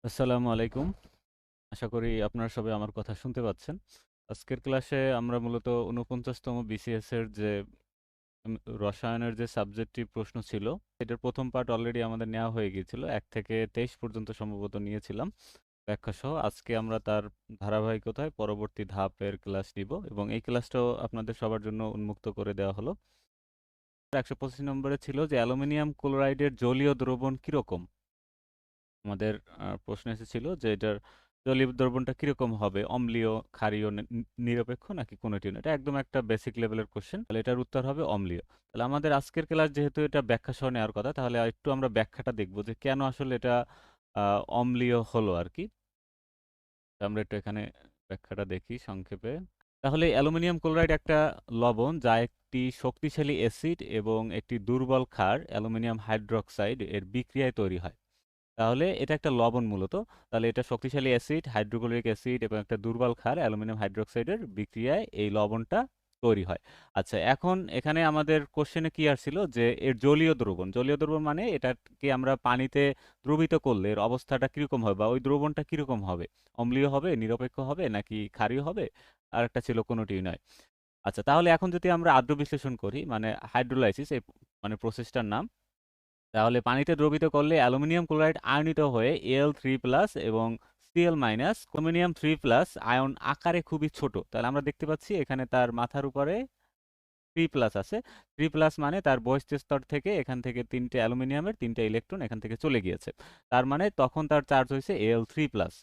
আসসালামু আলাইকুম। আশা করি আপনারা সবাই আমার কথা শুনতে পাচ্ছেন। আজকের ক্লাসে আমরা মূলত ৪৯তম বিসিএস এর যে উম রসায়নের যে সাবজেক্টটি প্রশ্ন ছিল, এটার ১ম পার্ট অলরেডি আমাদের নেওয়া হয়ে গিয়েছিল। ১ থেকে ২৩ পর্যন্ত সম্ভবত নিয়েছিলাম ব্যাখ্যাসহ। আজকে আমরা তার ধারাবাহিকতায় পরবর্তী ধাপের ক্লাস নিব এবং এই ক্লাসটাও আপনাদের সবার জন্য উন্মুক্ত করে দেওয়া হলো। ১২৫ নম্বরে ছিল যে অ্যালুমিনিয়াম ক্লোরাইডের জলীয় দ্রবণ কিরকম? আমাদের প্রশ্ন এসেছিল যে এটার জলীয় দ্রবণটা কিরকম হবে? অম্লীয়, ক্ষারীয়, নিরপেক্ষ নাকি কোনটিও না? এটা একদম একটা বেসিক লেভেলের কোশ্চেন। তাহলে এটার উত্তর হবে অম্লীয়। তাহলে আমাদের আজকের ক্লাস যেহেতু এটা ব্যাখ্যা সহ নেওয়ার কথা, তাহলে একটু আমরা ব্যাখ্যাটা দেখব যে কেন আসলে এটা অম্লীয় হলো আরকি। তো আমরা একটু এখানে ব্যাখ্যাটা দেখি সংক্ষেপে। তাহলে অ্যালুমিনিয়াম ক্লোরাইড একটা লবণ যা একটি শক্তিশালী অ্যাসিড এবং একটি দুর্বল ক্ষার অ্যালুমিনিয়াম হাইড্রোক্সাইড এর বিক্রিয়ায় তৈরি হয়। তাহলে এটা একটা লবণ মূলত। তাহলে এটা শক্তিশালী অ্যাসিড, হাইড্রোক্লোরিক অ্যাসিড এবং একটা দুর্বল ক্ষার অ্যালুমিনিয়াম হাইড্রোক্সাইডের বিক্রিয়ায় এই লবণটা তৈরি হয়। আচ্ছা, এখন এখানে আমাদের কোশ্চেনে কি আসছিল যে এর জলীয় দ্রবণ। জলীয় দ্রবণ মানে এটাকে আমরা পানিতে দ্রবীত করলে এর অবস্থাটা কিরকম হবে বা ওই দ্রবণটা কিরকম হবে? অম্লীয় হবে, নিরপেক্ষ হবে নাকি ক্ষারীয় হবে? আরেকটা ছিল কোনটিই নয়। আচ্ছা, তাহলে এখন যদি আমরা আদ্র বিশ্লেষণ করি মানে হাইড্রোলাইসিস এই মানে প্রসেসটার নাম। তাহলে পানিতে দ্রবীত করলে অ্যালুমিনিয়াম ক্লোরাইড আয়নিত হয়ে Al3+ এবং Cl- অ্যালুমিনিয়াম 3+ আয়ন আকারে খুবই ছোট। তাহলে আমরা দেখতে পাচ্ছি এখানে তার মাথার উপরে 3+ আছে। 3+ মানে তার বহিঃস্থ স্তর থেকে এখান থেকে ৩টে অ্যালুমিনিয়ামের ৩টা ইলেকট্রন এখান থেকে চলে গিয়েছে। তার মানে তখন তার চার্জ হয়েছে Al3+।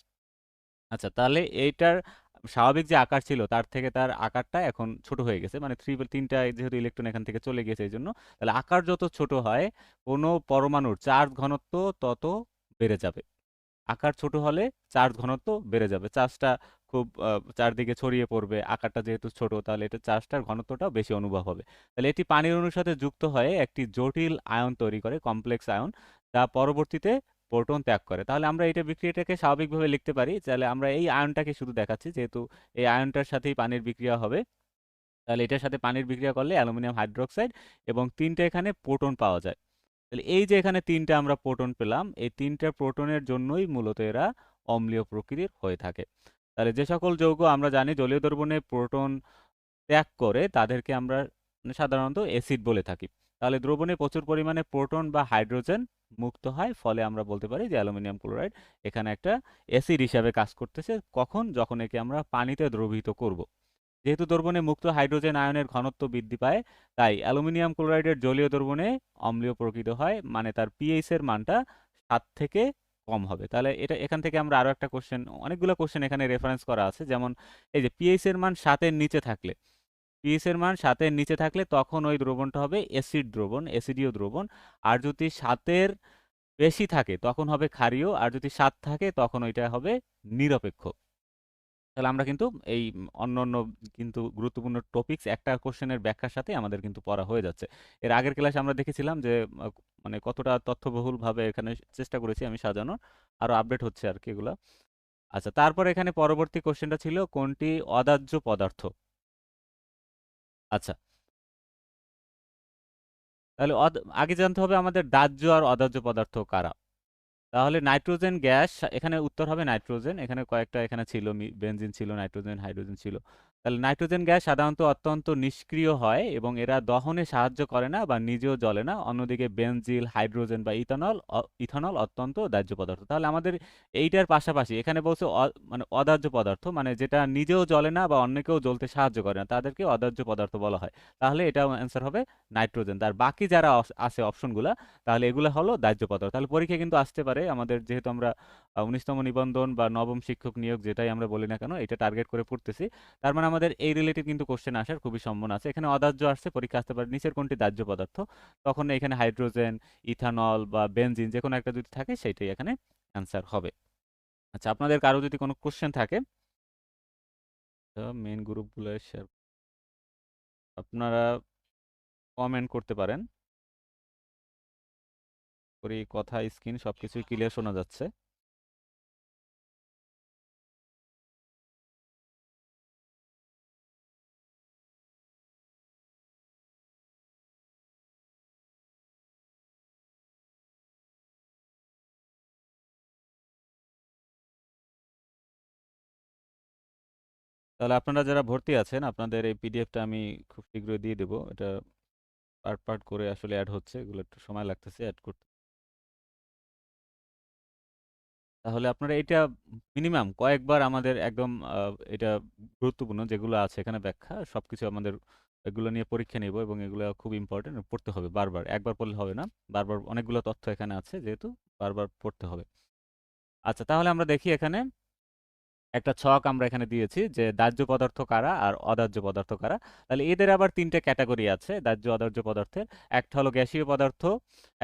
আচ্ছা, তাহলে এইটার স্বাভাবিক যে আকার ছিল তার থেকে তার আকারটা এখন ছোট হয়ে গেছে। মানে ৩টা যেহেতু ইলেকট্রন এখান থেকে চলে গিয়েছে এইজন্য। তাহলে আকার যত ছোট হয় কোনো পরমাণুর চার্জ ঘনত্ব তত বেড়ে যাবে। আকার ছোট হলে চার্জ ঘনত্ব বেড়ে যাবে। চার্জটা খুব চারদিকে ছড়িয়ে পড়বে। আকারটা যেহেতু ছোট তাহলে এটা চার্জটার ঘনত্বটাও বেশি অনুভব হবে। তাহলে এটি পানির অণুর সাথে যুক্ত হয়ে একটি জটিল আয়ন তৈরি করে, কমপ্লেক্স আয়ন, যা পরবর্তীতে প্রোটন ত্যাগ করে। তাহলে আমরা এটা বিক্রিয়াটাকে স্বাভাবিকভাবে লিখতে পারি। তাহলে আমরা এই আয়নটাকে শুধু দেখাচ্ছি যেহেতু এই আয়নটার সাথেই পানির বিক্রিয়া হবে। তাহলে এটার সাথে পানির বিক্রিয়া করলে অ্যালুমিনিয়াম হাইড্রোক্সাইড এবং ৩টে এখানে প্রোটন পাওয়া যায়। তাহলে এই যে এখানে ৩টে আমরা প্রোটন পেলাম, এই ৩টে প্রোটনের জন্যই মূলত এরা অম্লীয় প্রকৃতির হয়ে থাকে। তাহলে যে সকল যৌগ আমরা জানি জলীয় দ্রবণে প্রোটন ত্যাগ করে তাদেরকে আমরা সাধারণত অ্যাসিড বলে থাকি। তাহলে দ্রবণে প্রচুর পরিমাণে প্রোটন বা হাইড্রোজেন মুক্ত হয়, ফলে আমরা বলতে পারি যে অ্যালুমিনিয়াম ক্লোরাইড এখানে একটা অ্যাসিড হিসাবে কাজ করতেছে। কখন? যখন একে আমরা পানিতে দ্রবীভূত করব। যেহেতু দ্রবণে মুক্ত হাইড্রোজেন আয়নের ঘনত্ব বৃদ্ধি পায়, তাই অ্যালুমিনিয়াম ক্লোরাইডের জলীয় দ্রবণে অম্লীয় প্রকৃত হয়, মানে তার পিএইচ এর মানটা ৭ থেকে কম হবে। তাহলে এটা এখান থেকে আমরা আরো একটা কোশ্চেন, অনেকগুলো কোশ্চেন এখানে রেফারেন্স করা আছে। যেমন এই যে পিএইচ এর মান ৭ এর নিচে থাকলে, পিএইচ এর মান ৭ এর নিচে থাকলে তখন ওই দ্রবণটা হবে অ্যাসিড দ্রবণ, অ্যাসিডীয় দ্রবণ। আর যদি ৭ এর বেশি থাকে তখন হবে ক্ষারীয়, আর যদি ৭ থাকে তখন ওইটা হবে নিরপেক্ষ। তাহলে আমরা কিন্তু এই অন্যান্য কিন্তু গুরুত্বপূর্ণ টপিকস একটা কোশ্চেনের ব্যাখ্যার সাথে আমাদের কিন্তু পড়া হয়ে যাচ্ছে। এর আগের ক্লাসে আমরা দেখেছিলাম যে মানে কতটা তথ্যবহুলভাবে এখানে চেষ্টা করেছি আমি সাজানোর। আরো আপডেট হচ্ছে আর কি এগুলা। আচ্ছা, তারপর এখানে পরবর্তী কোশ্চেনটা ছিল কোনটি অদাহ্য পদার্থ? আচ্ছা, তাহলে আগে জানতে হবে আমাদের দাহ্য আর অদাহ্য পদার্থ কারা। তাহলে নাইট্রোজেন গ্যাস, এখানে উত্তর হবে নাইট্রোজেন। এখানে কয়েকটা এখানে ছিল, বেনজিন ছিল, নাইট্রোজেন, হাইড্রোজেন ছিল। তাহলে নাইট্রোজেন গ্যাস সাধারণত অত্যন্ত নিষ্ক্রিয় হয় এবং এরা দহনে সাহায্য করে না বা নিজেও জ্বলে না। অন্যদিকে বেনজিল, হাইড্রোজেন বা ইথানল অত্যন্ত দাহ্য পদার্থ। তাহলে আমাদের এইটার পাশাপাশি এখানে বলছে মানে অদাহ্য পদার্থ, মানে যেটা নিজেও জ্বলে না বা অন্যকেও জ্বলতে সাহায্য করে না, তাদেরকে অদাহ্য পদার্থ বলা হয়। তাহলে এটাও অ্যান্সার হবে নাইট্রোজেন। তার বাকি যারা আছে অপশনগুলা, তাহলে এগুলো হলো দাহ্য পদার্থ। তাহলে পরীক্ষায় কিন্তু আসতে পারে আমাদের, যেহেতু আমরা ১৯তম নিবন্ধন বা নবম শিক্ষক নিয়োগ যেটাই আমরা বলি না কেন এটা টার্গেট করে পড়তেছি। তার মানে আমাদের এই রিলেটেড কিন্তু কোশ্চেন আসার খুবই সম্ভাবনা আছে। এখানে অদাহ্য আসছে, পরীক্ষা আসতে পারে নিচের কোনটি দাহ্য পদার্থ? তখন এখানে হাইড্রোজেন, ইথানল বা বেনজিন যেকোনো একটা যদি থাকে সেটাই এখানে অ্যান্সার হবে। আচ্ছা, আপনাদের কারো যদি কোনো কোশ্চেন থাকে মেইন গ্রুপগুলো শেয়ার আপনারা কমেন্ট করতে পারেন। করি কথা, স্ক্রিন সবকিছুই ক্লিয়ার শোনা যাচ্ছে। তাহলে আপনারা যারা ভর্তি আছেন আপনাদের এই পিডিএফটা আমি খুব শীঘ্রই দিয়ে দেবো। এটা পার্ট পার্ট করে আসলে অ্যাড হচ্ছে, এগুলো একটু সময় লাগতেছে অ্যাড করতে। তাহলে আপনারা এটা মিনিমাম কয়েকবার আমাদের একদম এটা গুরুত্বপূর্ণ যেগুলো আছে এখানে ব্যাখ্যা সবকিছু আমাদের এগুলো নিয়ে পরীক্ষা নেব এবং এগুলো খুব ইম্পর্টেন্ট, পড়তে হবে বারবার, একবার পড়লে হবে না, বারবার অনেকগুলো তথ্য এখানে আছে যেহেতু বারবার পড়তে হবে। আচ্ছা, তাহলে আমরা দেখি এখানে একটা ছক আমরা এখানে দিয়েছি যে দাহ্য পদার্থ কারা আর অদাহ্য পদার্থ কারা। তাহলে এদের আবার তিনটে ক্যাটাগরি আছে দাহ্য অদাহ্য পদার্থের। একটা হলো গ্যাসীয় পদার্থ,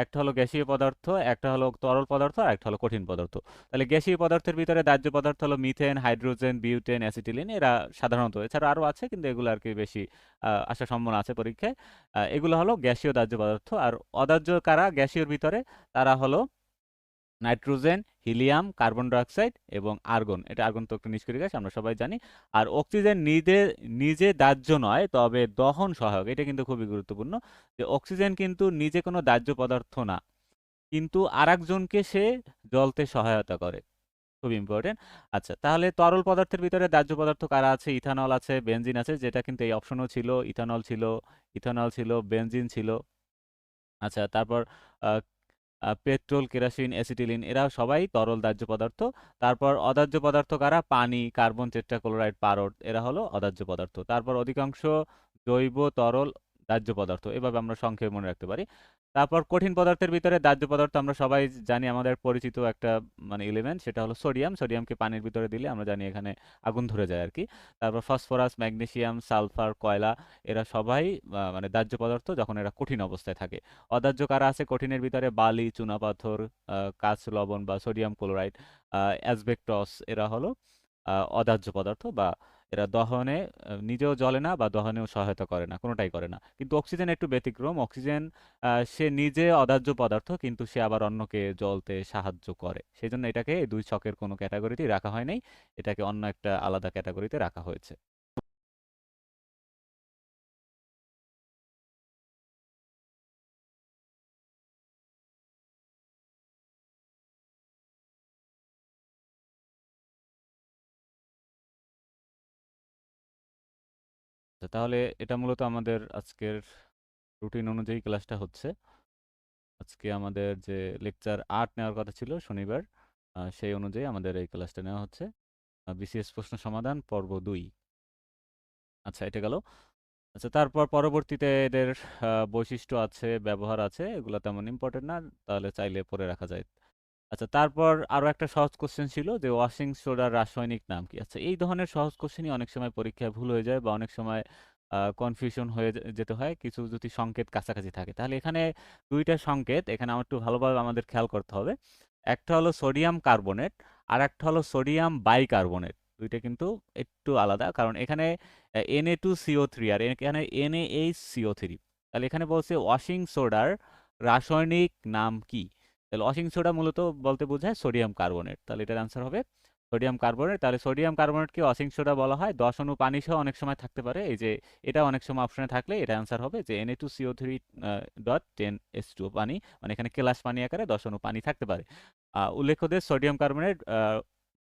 একটা হলো গ্যাসীয় পদার্থ, একটা হলো তরল পদার্থ, আর একটা হলো কঠিন পদার্থ। তাহলে গ্যাসীয় পদার্থের ভিতরে দাহ্য পদার্থ হলো মিথেন, হাইড্রোজেন, বিউটেন, অ্যাসিটিলিন। এরা সাধারণত, এছাড়া আরও আছে কিন্তু এগুলো আর কি বেশি আসার সম্ভাবনা আছে পরীক্ষায়। এগুলো হলো গ্যাসীয় দাহ্য পদার্থ। আর অদাহ্য কারা গ্যাসীয়র ভিতরে? তারা হলো নাইট্রোজেন, হিলিয়াম, কার্বন ডাইঅক্সাইড এবং আর্গন। এটা আর্গন তো একটা নিষ্ক্রিয় গ্যাস, আমরা সবাই জানি। আর অক্সিজেন নিজে নিজে দাহ্য নয়, তবে দহন সহায়ক। এটা কিন্তু খুবই গুরুত্বপূর্ণ যে অক্সিজেন কিন্তু নিজে কোনো দাহ্য পদার্থ না, কিন্তু আরেকজনকে সে জ্বলতে সহায়তা করে। খুব ইম্পর্টেন্ট। আচ্ছা, তাহলে তরল পদার্থের ভিতরে দাহ্য পদার্থ কারা আছে? ইথানল আছে, বেনজিন আছে, যেটা কিন্তু এই অপশনও ছিল। ইথানল ছিল, বেনজিন ছিল। আচ্ছা, তারপর আহ, পেট্রোল, কেরোসিন, অ্যাসিটিলিন, এরা সবাই তরল দাহ্য পদার্থ। তারপর অদাহ্য পদার্থ কারা? পানি, কার্বন টেট্রাক্লোরাইড, পারদ, এরা হলো অদাহ্য পদার্থ। তারপর অধিকাংশ জৈব তরল দাহ্য পদার্থ, এভাবে আমরা সংক্ষেপে মনে রাখতে পারি। তারপর কঠিন পদার্থের ভিতরে দাহ্য পদার্থ আমরা সবাই জানি, আমাদের পরিচিত একটা মানে এলিমেন্ট, সেটা হলো সোডিয়াম। সোডিয়ামকে পানির ভিতরে দিলে আমরা জানি এখানে আগুন ধরে যায় আর কি। তারপর ফসফরাস, ম্যাগনেসিয়াম, সালফার, কয়লা, এরা সবাই মানে দাহ্য পদার্থ যখন এরা কঠিন অবস্থায় থাকে। অদাহ্য কারা আছে কঠিনের ভিতরে? বালি, চুনাপাথর, কাচ লবণ বা সোডিয়াম ক্লোরাইড, অ্যাসবেস্টস, এরা হলো অদাহ্য পদার্থ, বা এরা দহনে নিজেও জ্বলে না বা দহনেও সহায়তা করে না, কোনোটাই করে না। কিন্তু অক্সিজেন একটু ব্যতিক্রম। অক্সিজেন সে নিজে অদাহ্য পদার্থ, কিন্তু সে আবার অন্যকে জ্বলতে সাহায্য করে। সেই জন্য এটাকে এই দুই ছকের কোনো ক্যাটাগরিতেই রাখা হয় নাই, এটাকে অন্য একটা আলাদা ক্যাটাগরিতে রাখা হয়েছে। তো তাহলে এটা মূলত আমাদের আজকের রুটিন অনুযায়ী ক্লাসটা হচ্ছে। আজকে আমাদের যে লেকচার ৮ নেওয়ার কথা ছিল শনিবার, সেই অনুযায়ী আমাদের এই ক্লাসটা নেওয়া হচ্ছে। বিসিএস প্রশ্ন সমাধান পর্ব ২। আচ্ছা, এটা গেল। আচ্ছা, তারপর পরবর্তীতে এদের বৈশিষ্ট্য আছে, ব্যবহার আছে, এগুলো তেমন ইম্পর্টেন্ট না, তাহলে চাইলে পড়ে রাখা যায়। আচ্ছা, তারপর আরো একটা সহজ কোশ্চেন ছিল যে ওয়াশিং সোডার রাসায়নিক নাম কি? আচ্ছা, এই ধরনের সহজ কোশ্চেনই অনেক সময় পরীক্ষায় ভুল হয়ে যায় বা অনেক সময় কনফিউশন হয়ে যেতে হয় কিছু যদি সংকেত কাছাকাছি থাকে। তাহলে এখানে দুইটা সংকেত এখানে আমার একটু ভালোভাবে আমাদের খেয়াল করতে হবে। একটা হলো সোডিয়াম কার্বনেট, আর একটা হলো সোডিয়াম বাইকার্বনেট। দুইটা কিন্তু একটু আলাদা, কারণ এখানে Na2CO3 আর এখানে NaHCO3। তাহলে এখানে বলছে ওয়াশিং সোডার রাসায়নিক নাম কি? তাহলে ওয়াশিং সোডা মূলত বলতে বোঝায় সোডিয়াম কার্বনেট, তাহলে এটার অ্যান্সার হবে সোডিয়াম কার্বনেট। তাহলে সোডিয়াম কার্বনেটকে ওয়াশিং সোডা বলা হয়। 10 অণু পানি সহ অনেক সময় থাকতে পারে, এই যে এটা অনেক সময় অপশনে থাকলে এটা অ্যান্সার হবে যে Na2CO3.10H2O পানি, মানে এখানে কেলাস পানি আকারে 10 অণু পানি থাকতে পারে। উল্লেখ্য যে সোডিয়াম কার্বনেট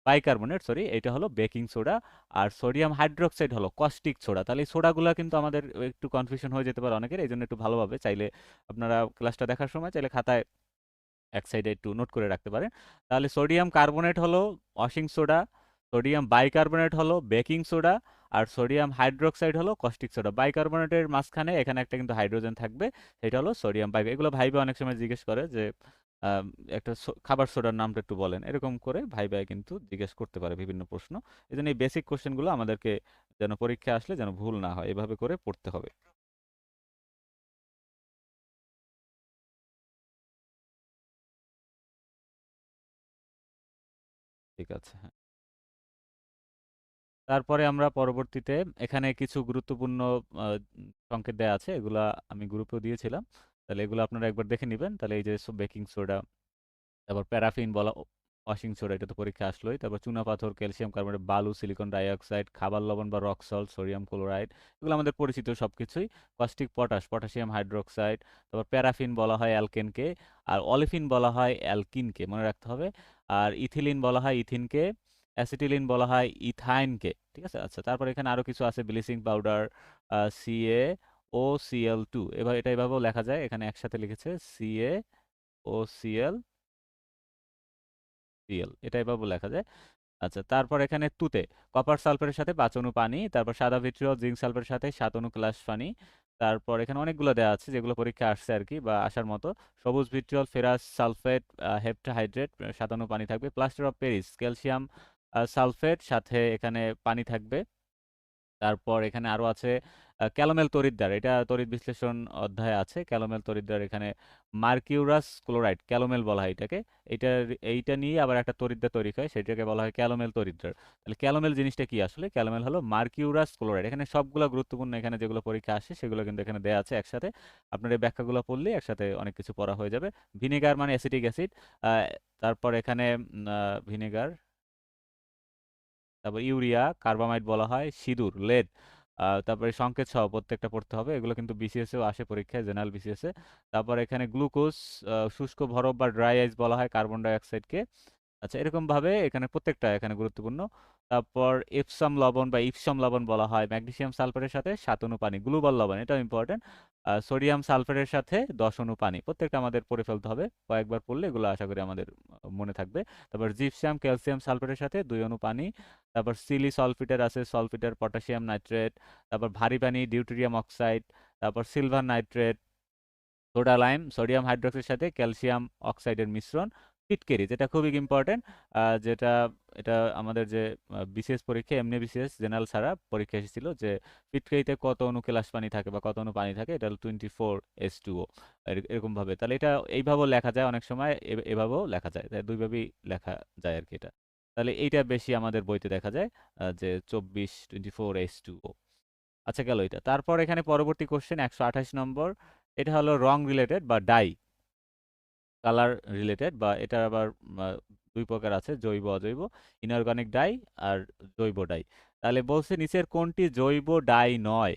বাইকার্বনেট, সরি, এটা হলো বেকিং সোডা। আর সোডিয়াম হাইড্রোক্সাইড হলো কস্টিক সোডা। তাহলে এই সোডাগুলো কিন্তু আমাদের একটু কনফিউশন হয়ে যেতে পারে অনেকের, এই জন্য একটু ভালোভাবে চাইলে আপনারা ক্লাসটা দেখার সময় চাইলে খাতায় এক সাইডে একটু নোট করে রাখতে পারেন। তাহলে সোডিয়াম কার্বনেট হলো ওয়াশিং সোডা, সোডিয়াম বাইকার্বনেট হলো বেকিং সোডা, আর সোডিয়াম হাইড্রোক্সাইড হলো কস্টিক সোডা। বাইকার্বনেটের মাঝখানে এখানে একটা কিন্তু হাইড্রোজেন থাকবে, সেটা হলো সোডিয়াম বাইক। এগুলো ভাইবে অনেক সময় জিজ্ঞেস করে যে আম, একটা খাবার সোডার নামটা একটু বলেন, এরকম করে ভাইবে কিন্তু জিজ্ঞেস করতে পারে বিভিন্ন প্রশ্ন। এই জন্য এই বেসিক কোশ্চেনগুলো আমাদেরকে যেন পরীক্ষা আসলে যেন ভুল না হয় এভাবে করে পড়তে হবে। ঠিক আছে, হ্যাঁ। তারপরে আমরা পরবর্তীতে এখানে কিছু গুরুত্বপূর্ণ আহ, সংকেত দেয়া আছে, এগুলা আমি গ্রুপেও দিয়েছিলাম। তাহলে এগুলো আপনারা একবার দেখে নেবেন। তাহলে এই যে বেকিং সোডা, তারপর প্যারাফিন বলা ওয়াশিং সোডা, এটা তো পরীক্ষা আসলোই। তারপর চুনা পাথর, ক্যালসিয়াম কার্বনেট, বালু, সিলিকন ডাইঅক্সাইড, খাবার লবণ বা রক সল্ট, সোডিয়াম ক্লোরাইড, এগুলো আমাদের পরিচিত সবকিছুই। Caustic potash, potassium hydroxide. তারপর প্যারাফিন বলা হয় অ্যালকেনকে, আর অলিফিন বলা হয় অ্যালকিনকে, মনে রাখতে হবে। আর ইথিলিন বলা হয় ইথিনকে। অ্যাসিটিলিন বলা হয় ইথাইনকে, ঠিক আছে। আচ্ছা, তারপর এখানে আরো কিছু আছে, ব্লিচিং পাউডার, CaOCl2, এবার এটা এভাবেও লেখা যায়, এখানে একসাথে লিখেছে CaOCl, এটা এভাবেও লেখা যায়। আচ্ছা, তারপর এখানে তুতে কপার সালফারের সাথে 5 অণু পানি, তারপর সাদা ভিট্রিয়ল জিঙ্ক সালফারের সাথে 7 অণু ক্লাস পানি, তারপর এখানে অনেকগুলো দেওয়া আছে যেগুলো পরীক্ষা আসছে আর কি, বা আসার মতো। সবুজ ভিট্রিয়ল ফেরাস সালফেট হেপ্টাহাইড্রেট 7 অণু পানি থাকবে। Plaster of Paris calcium sulphate, সাথে এখানে পানি থাকবে। তারপর এখানে আরো আছে ক্যালোমেল তড়িৎদ্বার, এটা তড়িৎ বিশ্লেষণ অধ্যায়ে আছে। ক্যালোমেল তড়িৎদ্বার, এখানে মার্কিউরাস ক্লোরাইড, ক্যালোমেল বলা হয় এটাকে। এইটার এইটা নিয়ে আবার একটা তড়িৎদ্বার তৈরি হয়, সেটাকে বলা হয় ক্যালোমেল তড়িৎদ্বার। তাহলে ক্যালোমেল জিনিসটা কি আসলে? ক্যালোমেল হলো মার্কিউরাস ক্লোরাইড। এখানে সবগুলো গুরুত্বপূর্ণ, এখানে যেগুলো পরীক্ষা আসে সেগুলো কিন্তু এখানে দেয়া আছে একসাথে। আপনার এই ব্যাখ্যাগুলো পড়লে একসাথে অনেক কিছু পড়া হয়ে যাবে। ভিনেগার মানে অ্যাসিটিক অ্যাসিড, তারপর এখানে ভিনেগার, তারপর ইউরিয়া, কার্বামাইড বলা হয়, সিঁদুর, লেড, তারপরে সংকেত সহ প্রত্যেকটা পড়তে হবে। এগুলো কিন্তু বিসিএস এও আসে পরীক্ষায়, জেনারেল বিসিএস এ। তারপর এখানে গ্লুকোজ, শুষ্ক বরফ বা ড্রাই আইস বলা হয় কার্বন ডাই অক্সাইডকে। আচ্ছা, এরকম ভাবে এখানে প্রত্যেকটা এখানে গুরুত্বপূর্ণ। তারপর এপসাম লবণ বা ইপসম লবণ বলা হয় ম্যাগনেসিয়াম সালফারের সাথে 7 অণু পানি, গ্লুবাল লবণ, এটাও ইম্পর্টেন্ট। সোডিয়াম সালফারের সাথে 10 অণু পানি, প্রত্যেকটা আমাদের পড়ে ফেলতে হবে, কয়েকবার পড়লে এগুলো আশা করি আমাদের মনে থাকবে। তারপর জিপসাম ক্যালসিয়াম সালফারের সাথে 2 অণু পানি, তারপর সিলি সলফিটার আছে, সলফিটার পটাশিয়াম নাইট্রেট, তারপর ভারী পানি ডিউটেরিয়াম অক্সাইড, তারপর silver nitrate, soda lime, sodium হাইড্রক্সাইডের সাথে ক্যালসিয়াম অক্সাইডের মিশ্রণ, ফিটকেরি, যেটা খুবই ইম্পর্টেন্ট, যেটা এটা আমাদের যে বিসিএস পরীক্ষা, এমনি বিসিএস জেনারেল ছাড়া পরীক্ষা এসেছিল যে ফিটকেরিতে কত অণু কেলাস পানি থাকে বা কত অণু পানি থাকে, এটা হলো 24H2O, এরকম ভাবে। তাহলে এটা এইভাবেও লেখা যায়, অনেক সময় এভাবেও লেখা যায়, তাই দুইভাবেই লেখা যায় আর কি এটা। তাহলে এইটা বেশি আমাদের বইতে দেখা যায়, যে 24 24H2O। আচ্ছা, গেল এটা। তারপর এখানে পরবর্তী কোশ্চেন 128 নম্বর, এটা হলো রং রিলেটেড বা ডাই কালার রিলেটেড, বা এটা আবার দুই প্রকার আছে, জৈব অজৈব, ইনঅর্গানিক ডাই আর জৈব ডাই। তাহলে বলছে নিচের কোনটি জৈব ডাই নয়,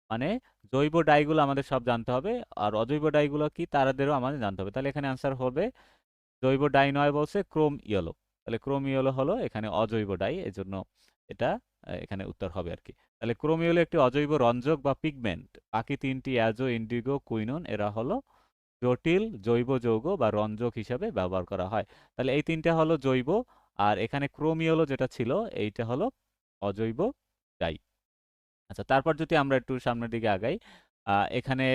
মানে জৈব ডাইগুলো আমাদের সব জানতে হবে, আর অজৈব ডাইগুলো কি তাদেরও আমাদের জানতে হবে। তাহলে এখানে অ্যান্সার হবে জৈব ডাই নয় বলছে ক্রোম ইয়েলো, তাহলে ক্রোম ইয়েলো হলো এখানে অজৈব ডাই, এজন্য এটা এখানে উত্তর হবে আর কি। তাহলে ক্রোম ইয়েলো একটি অজৈব রঞ্জক বা পিগমেন্ট। বাকি তিনটি অ্যাজো, ইন্ডিগো, কুইনন, এরা হলো জটিল জৈব যৌগ বা রঞ্জক হিসাবে ব্যবহার করা হয়। তাহলে এই তিনটা হলো জৈব, আর এখানে ক্রোম ইয়েলো যেটা ছিল এইটা হলো অজৈব ডাই। আচ্ছা, তারপর যদি আমরা একটু সামনের দিকে আগাই, এখানে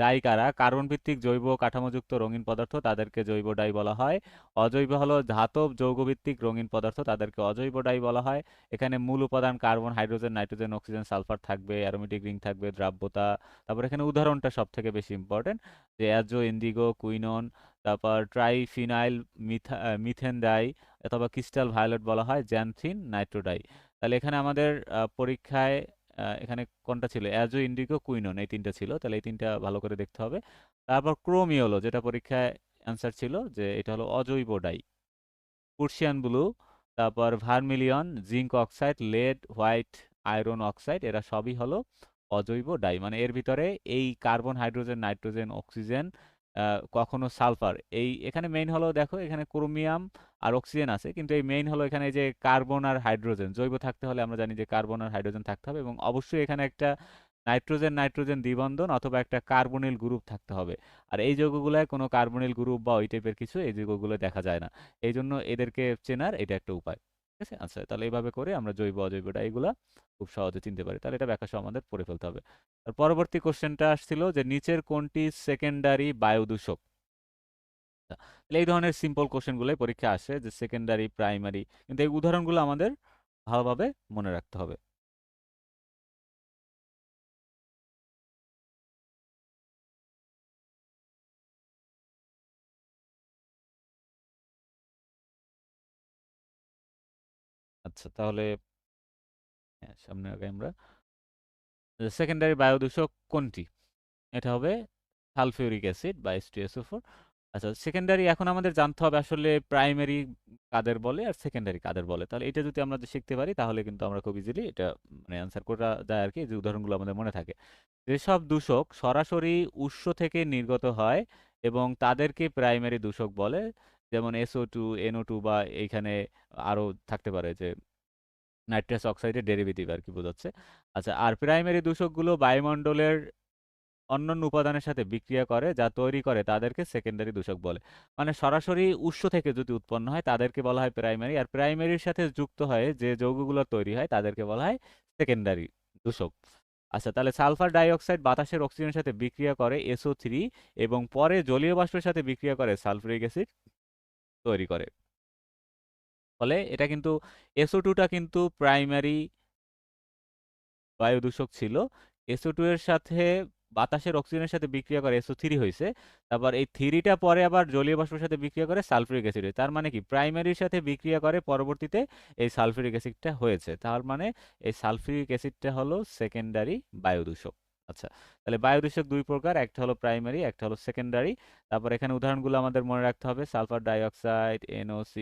ডাই কারা? কার্বন ভিত্তিক জৈব কাঠামোযুক্ত রঙিন পদার্থ, তাদেরকে জৈব ডাই বলা হয়। অজৈব হলো ধাতব যৌগ ভিত্তিক রঙিন পদার্থ, তাদেরকে অজৈব ডাই বলা হয়। এখানে মূল উপাদান carbon, hydrogen, nitrogen, oxygen, sulphur থাকবে, অ্যারোমেটিক রিং থাকবে, দ্রাব্যতা। তারপর এখানে উদাহরণটা সব থেকে বেশি ইম্পর্টেন্ট, যে অ্যাজো, ইন্ডিগো, কুইনন, তারপর ট্রাইফিনাইল মিথেন ডাই, অথবা ক্রিস্টাল ভায়োলেট বলা হয় জ্যানথিন নাইট্রোডাই। তাহলে এখানে আমাদের পরীক্ষায় এখানে কোনটা ছিল? অ্যাজো, ইন্ডিগো, কুইনন, এই তিনটা ছিল। তাহলে এই তিনটা ভালো করে দেখতে হবে। তারপর ক্রোমিয়লো, যেটা পরীক্ষায় অ্যান্সার ছিল, যে এটা হলো অজৈব ডাই। পার্সিয়ান ব্লু, তারপর vermilion, zinc oxide, lead, white iron oxide, এরা সবই হলো অজৈব ডাই। মানে এর ভিতরে এই কার্বন, হাইড্রোজেন, নাইট্রোজেন, অক্সিজেন, কখনো সালফার, এই এখানে মেইন হলো, দেখো এখানে ক্রোমিয়াম আর অক্সিজেন আছে, কিন্তু এই মেইন হলো এখানে যে কার্বন আর হাইড্রোজেন। জৈব থাকতে হলে আমরা জানি যে কার্বন আর হাইড্রোজেন থাকতে হবে, এবং অবশ্যই এখানে একটা নাইট্রোজেন নাইট্রোজেন দ্বিবন্ধন অথবা একটা কার্বনিল গ্রুপ থাকতে হবে। আর এই যৌগগুলোয় কোনো কার্বনিল গ্রুপ বা ওই টাইপের কিছু এই যৌগগুলো দেখা যায় না, এই জন্য এদেরকে চেনার এটা একটা উপায়। ঠিক আছে? আচ্ছা, তাহলে এইভাবে করে আমরা জৈব অজৈবটা এইগুলা খুব সহজে চিনতে পারি। তাহলে এটা ব্যাখ্যা সহ আমাদের পড়ে ফেলতে হবে। আর পরবর্তী কোশ্চেনটা আসছিল যে নিচের কোনটি সেকেন্ডারি বায়ু দূষক? তাহলে এই ধরনের সিম্পল কোশ্চেনগুলোই পরীক্ষা আসে, যে সেকেন্ডারি, প্রাইমারি, কিন্তু এই উদাহরণগুলো আমাদের ভালোভাবে মনে রাখতে হবে। আচ্ছা, তাহলে হ্যাঁ, সামনে আগে আমরা সেকেন্ডারি বায়ু দূষক কোনটি? এটা হবে সালফিউরিক অ্যাসিড বা H2SO4। আচ্ছা, সেকেন্ডারি এখন আমাদের জানতে হবে আসলে প্রাইমারি কাদের বলে আর সেকেন্ডারি কাদের বলে। তাহলে এটা যদি আমরা শিখতে পারি তাহলে কিন্তু আমরা খুব ইজিলি এটা মানে অ্যান্সার করা যায় আর কি, যে উদাহরণগুলো আমাদের মনে থাকে। যেসব দূষক সরাসরি উৎস থেকে নির্গত হয় এবং তাদেরকে প্রাইমারি দূষক বলে, যেমন SO2, NO2 বা এইখানে আরো থাকতে পারে যে নাইট্রাস অক্সাইডের ডেরিভেটিভ আর কি বোঝাচ্ছে। আচ্ছা, আর প্রাইমারি দূষকগুলো বায়ুমণ্ডলের অন্যান্য উপাদানের সাথে বিক্রিয়া করে যা তৈরি করে তাদেরকে সেকেন্ডারি দূষক বলে। মানে সরাসরি উৎস থেকে যদি উৎপন্ন হয় তাদেরকে বলা হয় প্রাইমারি, আর প্রাইমারির সাথে যুক্ত হয়ে যে যৌগগুলো তৈরি হয় তাদেরকে বলা হয় সেকেন্ডারি দূষক। আচ্ছা, তাহলে সালফার ডাই অক্সাইড বাতাসের অক্সিজেনের সাথে বিক্রিয়া করে SO3 এবং পরে জলীয় বাষ্পের সাথে বিক্রিয়া করে সালফিউরিক অ্যাসিড তৈরি করে। ফলে এটা কিন্তু SO2টা কিন্তু প্রাইমারি বায়ু দূষক ছিল। SO2 এর সাথে বাতাসের অক্সিজেনের সাথে বিক্রিয়া করে SO3 হয়েছে। তারপর এই 3টা পরে আবার জলীয় বাষ্পের সাথে বিক্রিয়া করে সালফিউরিক অ্যাসিড। তার মানে কি প্রাইমারির সাথে বিক্রিয়া করে পরবর্তীতে এই সালফিউরিক অ্যাসিডটা হয়েছে। তার মানে এই সালফিউরিক অ্যাসিডটা হলো সেকেন্ডারি বায়ু দূষক। আচ্ছা, তাহলে বায়ু দূষক দুই প্রকার, একটা হলো প্রাইমারি, একটা হলো সেকেন্ডারি। তারপর এখানে উদাহরণগুলো আমাদের মনে রাখতে হবে: sulphur dioxide, NOC,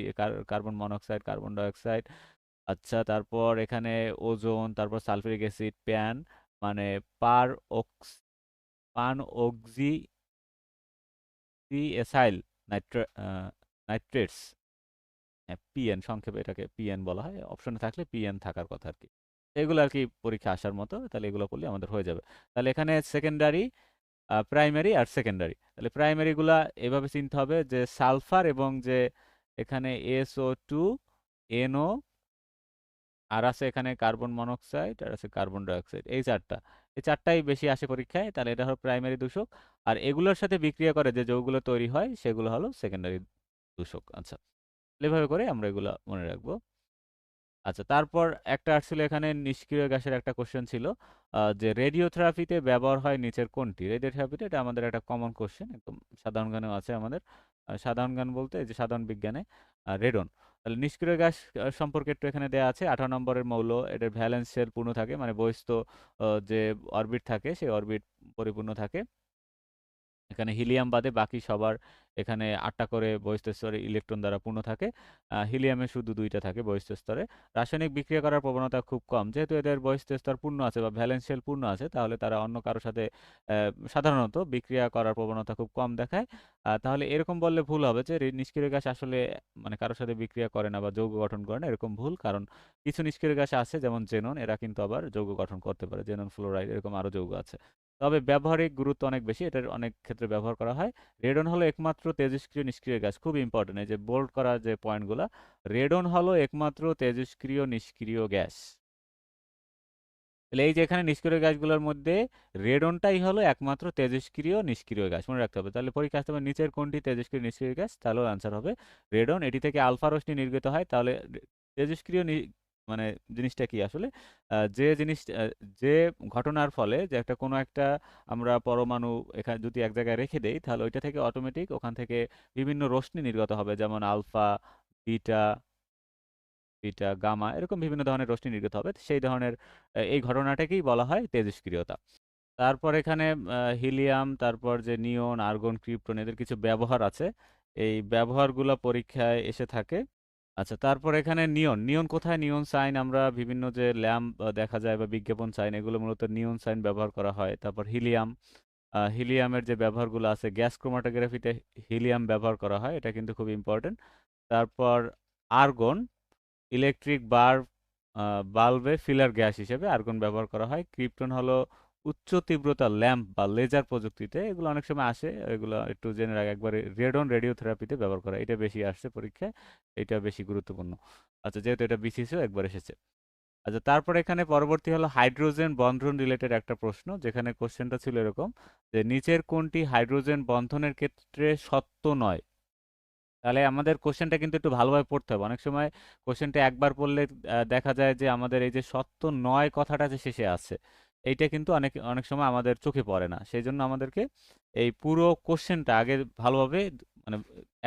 carbon monoxide, carbon dioxide. আচ্ছা, তারপর এখানে ওজোন, তারপর সালফিউরিক অ্যাসিড, প্যান মানে peroxy pan oxy acyl nitrates, হ্যাঁ পিএন সংক্ষেপে এটাকে পিএন বলা হয়, অপশনে থাকলে পিএন থাকার কথা আর কি। এগুলো আর কি পরীক্ষা আসার মতো, তাহলে এগুলো করলে আমাদের হয়ে যাবে। তাহলে এখানে সেকেন্ডারি, প্রাইমারি আর সেকেন্ডারি। তাহলে প্রাইমারিগুলা এভাবে চিনতে হবে যে সালফার এবং যে এখানে SO2, NO, আর আছে এখানে কার্বন মনোক্সাইড, আর আছে কার্বন ডাইঅক্সাইড, এই চারটাই বেশি আসে পরীক্ষায়। তাহলে এটা হলো প্রাইমারি দূষক, আর এগুলোর সাথে বিক্রিয়া করে যে যৌগগুলো তৈরি হয় সেগুলো হলো সেকেন্ডারি দূষক। আচ্ছা, এভাবে করে আমরা এগুলা মনে রাখবো। আচ্ছা, তারপর একটা আসছিল এখানে নিষ্ক্রিয় গ্যাসের একটা কোশ্চেন ছিল, যে রেডিওথেরাপিতে ব্যবহার হয় নিচের কোনটি? রেডিওথেরাপিতে এটা আমাদের একটা কমন কোশ্চেন, একদম সাধারণ জ্ঞানেও আছে আমাদের। সাধারণ জ্ঞান বলতে এই যে সাধারণ বিজ্ঞানে রেডন। তাহলে নিষ্ক্রিয় গ্যাস সম্পর্কে একটু এখানে দেওয়া আছে। 18 নম্বরের মৌল, এটার ভ্যালেন্স শেল পূর্ণ থাকে, মানে বহিস্থ যে অরবিট থাকে সেই অরবিট পরিপূর্ণ থাকে। এখানে হিলিয়াম বাদে বাকি সবার এখানে 8টা করে বহিঃস্থ স্তরে ইলেকট্রন দ্বারা পূর্ণ থাকে। হিলিয়ামে শুধু 2টা থাকে বহিঃস্থ স্তরে। রাসায়নিক বিক্রিয়া করার প্রবণতা খুব কম। যেহেতু এদের বহিঃস্থ স্তর পূর্ণ আছে বা ভ্যালেন্স শেল পূর্ণ আছে, তাহলে তারা অন্য কারো সাথে সাধারণত বিক্রিয়া করার প্রবণতা খুব কম দেখায়। তাহলে এরকম বললে ভুল হবে যে নিষ্ক্রিয় গ্যাস আসলে মানে কারোর সাথে বিক্রিয়া করে না বা যৌগ গঠন করে না, এরকম ভুল। কারণ কিছু নিষ্ক্রিয় গ্যাস আছে যেমন জেনন, এরা কিন্তু আবার যৌগ গঠন করতে পারে, জেনন ফ্লোরাইড, এরকম আরো যৌগ আছে। তবে ব্যবহারিক গুরুত্ব অনেক বেশি, এটার অনেক ক্ষেত্রে ব্যবহার করা হয়। রেডন হলো একমাত্র তেজস্ক্রিয় নিষ্ক্রিয় গ্যাস, খুব ইম্পর্টেন্ট এই যে বোল্ড করা যে পয়েন্টগুলো। রেডন হলো একমাত্র তেজস্ক্রিয় নিষ্ক্রিয় গ্যাস। তাহলে এই যে এখানে নিষ্ক্রিয় গ্যাসগুলোর মধ্যে রেডনটাই হলো একমাত্র তেজস্ক্রিয় নিষ্ক্রিয় গ্যাস, মনে রাখতে হবে। তাহলে পরীক্ষা আসতে হবে নিচের কোনটি তেজস্ক্রিয় নিষ্ক্রিয় গ্যাস, তাহলে আনসার হবে রেডন। এটি থেকে আলফা রশ্মি নির্গত হয়। তাহলে তেজস্ক্রিয় মানে জিনিসটা কি আসলে? যে জিনিস যে ঘটনার ফলে যে একটা কোনো একটা আমরা পরমাণু এখানে যদি এক জায়গায় রেখে দেই, তাহলে ওইটা থেকে অটোমেটিক ওখান থেকে বিভিন্ন রশ্মি নির্গত হবে, যেমন আলফা, বিটা, গামা, এরকম বিভিন্ন ধরনের রশ্মি নির্গত হবে। সেই ধরনের এই ঘটনাটাকেই বলা হয় তেজস্ক্রিয়তা। তারপর এখানে হিলিয়াম, তারপর যে নিয়ন, আর্গন, ক্রিপ্টন, এদের কিছু ব্যবহার আছে। এই ব্যবহারগুলো পরীক্ষায় এসে থাকে। আচ্ছা, তারপর এখানে নিয়ন, কোথায়? নিয়ন সাইন আমরা বিভিন্ন যে ল্যাম্প দেখা যায় বা বিজ্ঞাপন সাইন, এগুলো মূলত নিয়ন সাইন ব্যবহার করা হয়। তারপর হিলিয়াম, হিলিয়ামের যে ব্যবহারগুলো আছে, গ্যাস ক্রোমাটোগ্রাফিতে হিলিয়াম ব্যবহার করা হয়, এটা কিন্তু খুব ইম্পর্টেন্ট। তারপর আর্গন, ইলেকট্রিক বাল্বে ফিলার গ্যাস হিসেবে আর্গন ব্যবহার করা হয়। ক্রিপ্টন হলো উচ্চ তীব্রতা ল্যাম্প বা লেজার প্রযুক্তিতে, এগুলো অনেক সময় আসে, এগুলো একটু জেনে রাখ। একবারে রেডন রেডিওথেরাপিতে ব্যবহার করা, এটা বেশি আসছে পরীক্ষায়, এটা বেশি গুরুত্বপূর্ণ। আচ্ছা, যেহেতু এটা বিসিএসও একবার এসেছে। আচ্ছা, তারপর এখানে পরবর্তী হলো হাইড্রোজেন বন্ধন রিলেটেড একটা প্রশ্ন, যেখানে কোশ্চেনটা ছিল এরকম যে নিচের কোনটি হাইড্রোজেন বন্ধনের ক্ষেত্রে সত্য নয়? তাহলে আমাদের কোশ্চেনটা কিন্তু একটু ভালোভাবে পড়তে হবে। অনেক সময় কোশ্চেনটা একবার পড়লে দেখা যায় যে আমাদের এই যে সত্য নয় কথাটা যে শেষে আছে, এইটা কিন্তু অনেক অনেক সময় আমাদের চোখে পড়ে না। সেই জন্য আমাদেরকে এই পুরো কোশ্চেনটা আগে ভালোভাবে মানে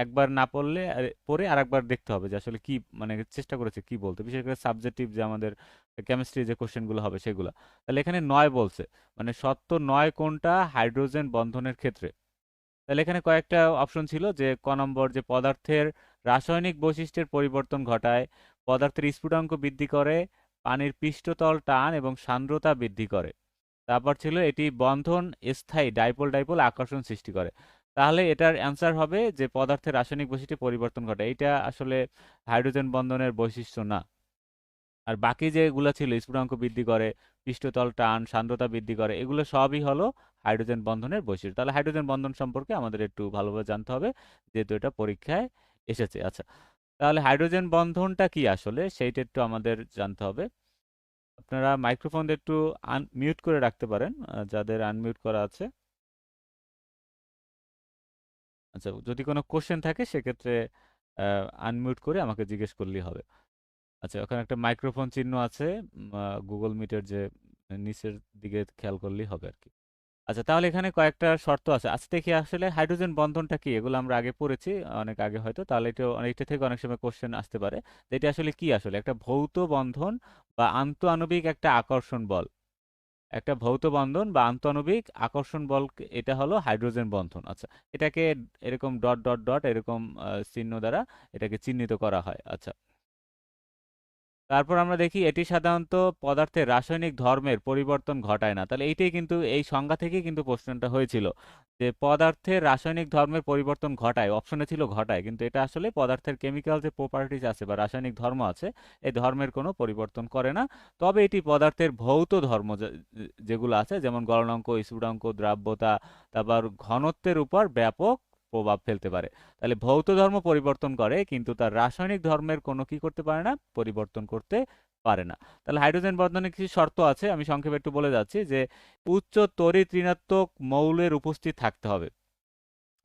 একবার না পড়লে পড়ে আরেকবার দেখতে হবে যে আসলে কি মানে চেষ্টা করেছে কি বলতে, বিশেষ করে সাবজেক্টিভ যে আমাদের কেমিস্ট্রি যে কোশ্চেনগুলো হবে সেগুলো। তাহলে এখানে নয় বলছে, মানে সত্য নয় কোনটা হাইড্রোজেন বন্ধনের ক্ষেত্রে? তাহলে এখানে কয়েকটা অপশন ছিল, যে ক নম্বর যে পদার্থের রাসায়নিক বৈশিষ্ট্যের পরিবর্তন ঘটায়, পদার্থের স্ফুটাঙ্ক বৃদ্ধি করে, পানির পৃষ্ঠতল টান এবং সান্দ্রতা বৃদ্ধি করে। তারপর ছিল এটি বন্ধন স্থায়ী ডাইপোল ডাইপোল আকর্ষণ সৃষ্টি করে। তাহলে এটার অ্যান্সার হবে যে পদার্থের রাসায়নিক বৈশিষ্ট্যে পরিবর্তন ঘটে। এইটা আসলে হাইড্রোজেন বন্ধনের বৈশিষ্ট্য না। আর বাকি যেগুলো ছিল স্ফুটনাঙ্ক বৃদ্ধি করে, পৃষ্ঠতল টান, সান্দ্রতা বৃদ্ধি করে, এগুলো সবই হলো হাইড্রোজেন বন্ধনের বৈশিষ্ট্য। তাহলে হাইড্রোজেন বন্ধন সম্পর্কে আমাদের একটু ভালোভাবে জানতে হবে, যেহেতু এটা পরীক্ষায় এসেছে। আচ্ছা, তাহলে হাইড্রোজেন বন্ধনটা কি আসলে সেইটা একটু আমাদের জানতে হবে। আপনারা মাইক্রোফোন একটু মিউট করে রাখতে পারেন, যাদের আনমিউট করা আছে। আচ্ছা, যদি কোনো কোশ্চেন থাকে সেক্ষেত্রে আনমিউট করে আমাকে জিজ্ঞেস করলেই হবে। আচ্ছা, ওখানে একটা মাইক্রোফোন চিহ্ন আছে গুগল মিটের, যে নিচের দিকে খেয়াল করলেই হবে আর কি। আচ্ছা, তাহলে এখানে কয়েকটা শর্ত আছে। আচ্ছা, দেখি আসলে হাইড্রোজেন বন্ধনটা কি, এগুলো আমরা আগে পড়েছি অনেক আগে হয়তো, তাহলে এটা অনেকটা থেকে অনেক সময় কোশ্চেন আসতে পারে। তো এটা আসলে কি, আসলে একটা ভৌত বন্ধন বা আন্তঃআণবিক একটা আকর্ষণ বল। একটা ভৌত বন্ধন বা আন্তঃআণবিক আকর্ষণ বল, এটা হলো হাইড্রোজেন বন্ধন। আচ্ছা, এটাকে এরকম ডট ডট ডট এরকম চিহ্ন দ্বারা এটাকে চিহ্নিত করা হয়। আচ্ছা, তারপর আমরা দেখি এটি সাধারণত পদার্থের রাসায়নিক ধর্মের পরিবর্তন ঘটায় না। তাহলে এইটাই কিন্তু, এই সংজ্ঞা থেকেই কিন্তু প্রশ্নটা হয়েছিল যে পদার্থের রাসায়নিক ধর্মের পরিবর্তন ঘটায়, অপশনে ছিল ঘটায়, কিন্তু এটা আসলে পদার্থের কেমিক্যাল যে প্রপার্টিজ আছে বা রাসায়নিক ধর্ম আছে, এই ধর্মের কোনো পরিবর্তন করে না। তবে এটি পদার্থের ভৌত ধর্ম যেগুলো আছে, যেমন গলনাঙ্ক, স্ফুটনাঙ্ক, দ্রাব্যতা, তারপর ঘনত্বের উপর ব্যাপক প্রভাব ফেলতে পারে। তাহলে ভৌত ধর্ম পরিবর্তন করে, কিন্তু তার রাসায়নিক ধর্মের কোনো কি করতে পারে না, পরিবর্তন করতে পারে না। তাহলে হাইড্রোজেন বন্ধনে কিছু শর্ত আছে, আমি সংক্ষেপে একটু বলে যাচ্ছি। যে উচ্চ তড়িৎ ঋণাত্মক মৌলের উপস্থিত থাকতে হবে।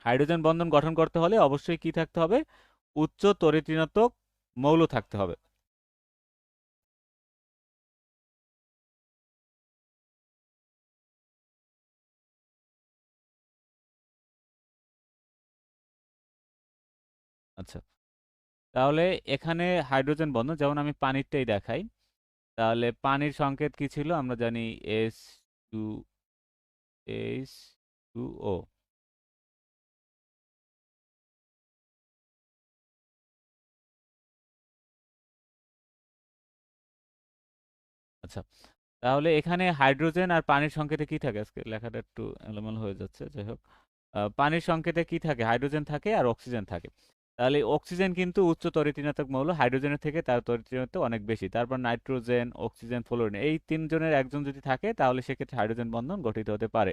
হাইড্রোজেন বন্ধন গঠন করতে হলে অবশ্যই কি থাকতে হবে, উচ্চ তড়িৎ ঋণাত্মক মৌল থাকতে হবে। আচ্ছা, তাহলে এখানে হাইড্রোজেন বন্ধন, যেমন আমি পানিরটাই দেখাই। তাহলে পানির সংকেত কি ছিল, আমরা জানি টু এইচ টু ও। আচ্ছা, তাহলে এখানে হাইড্রোজেন আর পানির সংকেতে কি থাকে, আজকে লেখাটা একটু এলোমেলো হয়ে যাচ্ছে, যাই হোক। পানির সংকেতে কি থাকে, হাইড্রোজেন থাকে আর অক্সিজেন থাকে। তাহলে অক্সিজেন কিন্তু উচ্চ তড়িৎ মৌল, হাইড্রোজেনের থেকে তার তড়িৎ অনেক বেশি। তারপর নাইট্রোজেন, অক্সিজেন, ফ্লোরিন, এই তিনজনের একজন যদি থাকে তাহলে সেক্ষেত্রে হাইড্রোজেন বন্ধন গঠিত হতে পারে।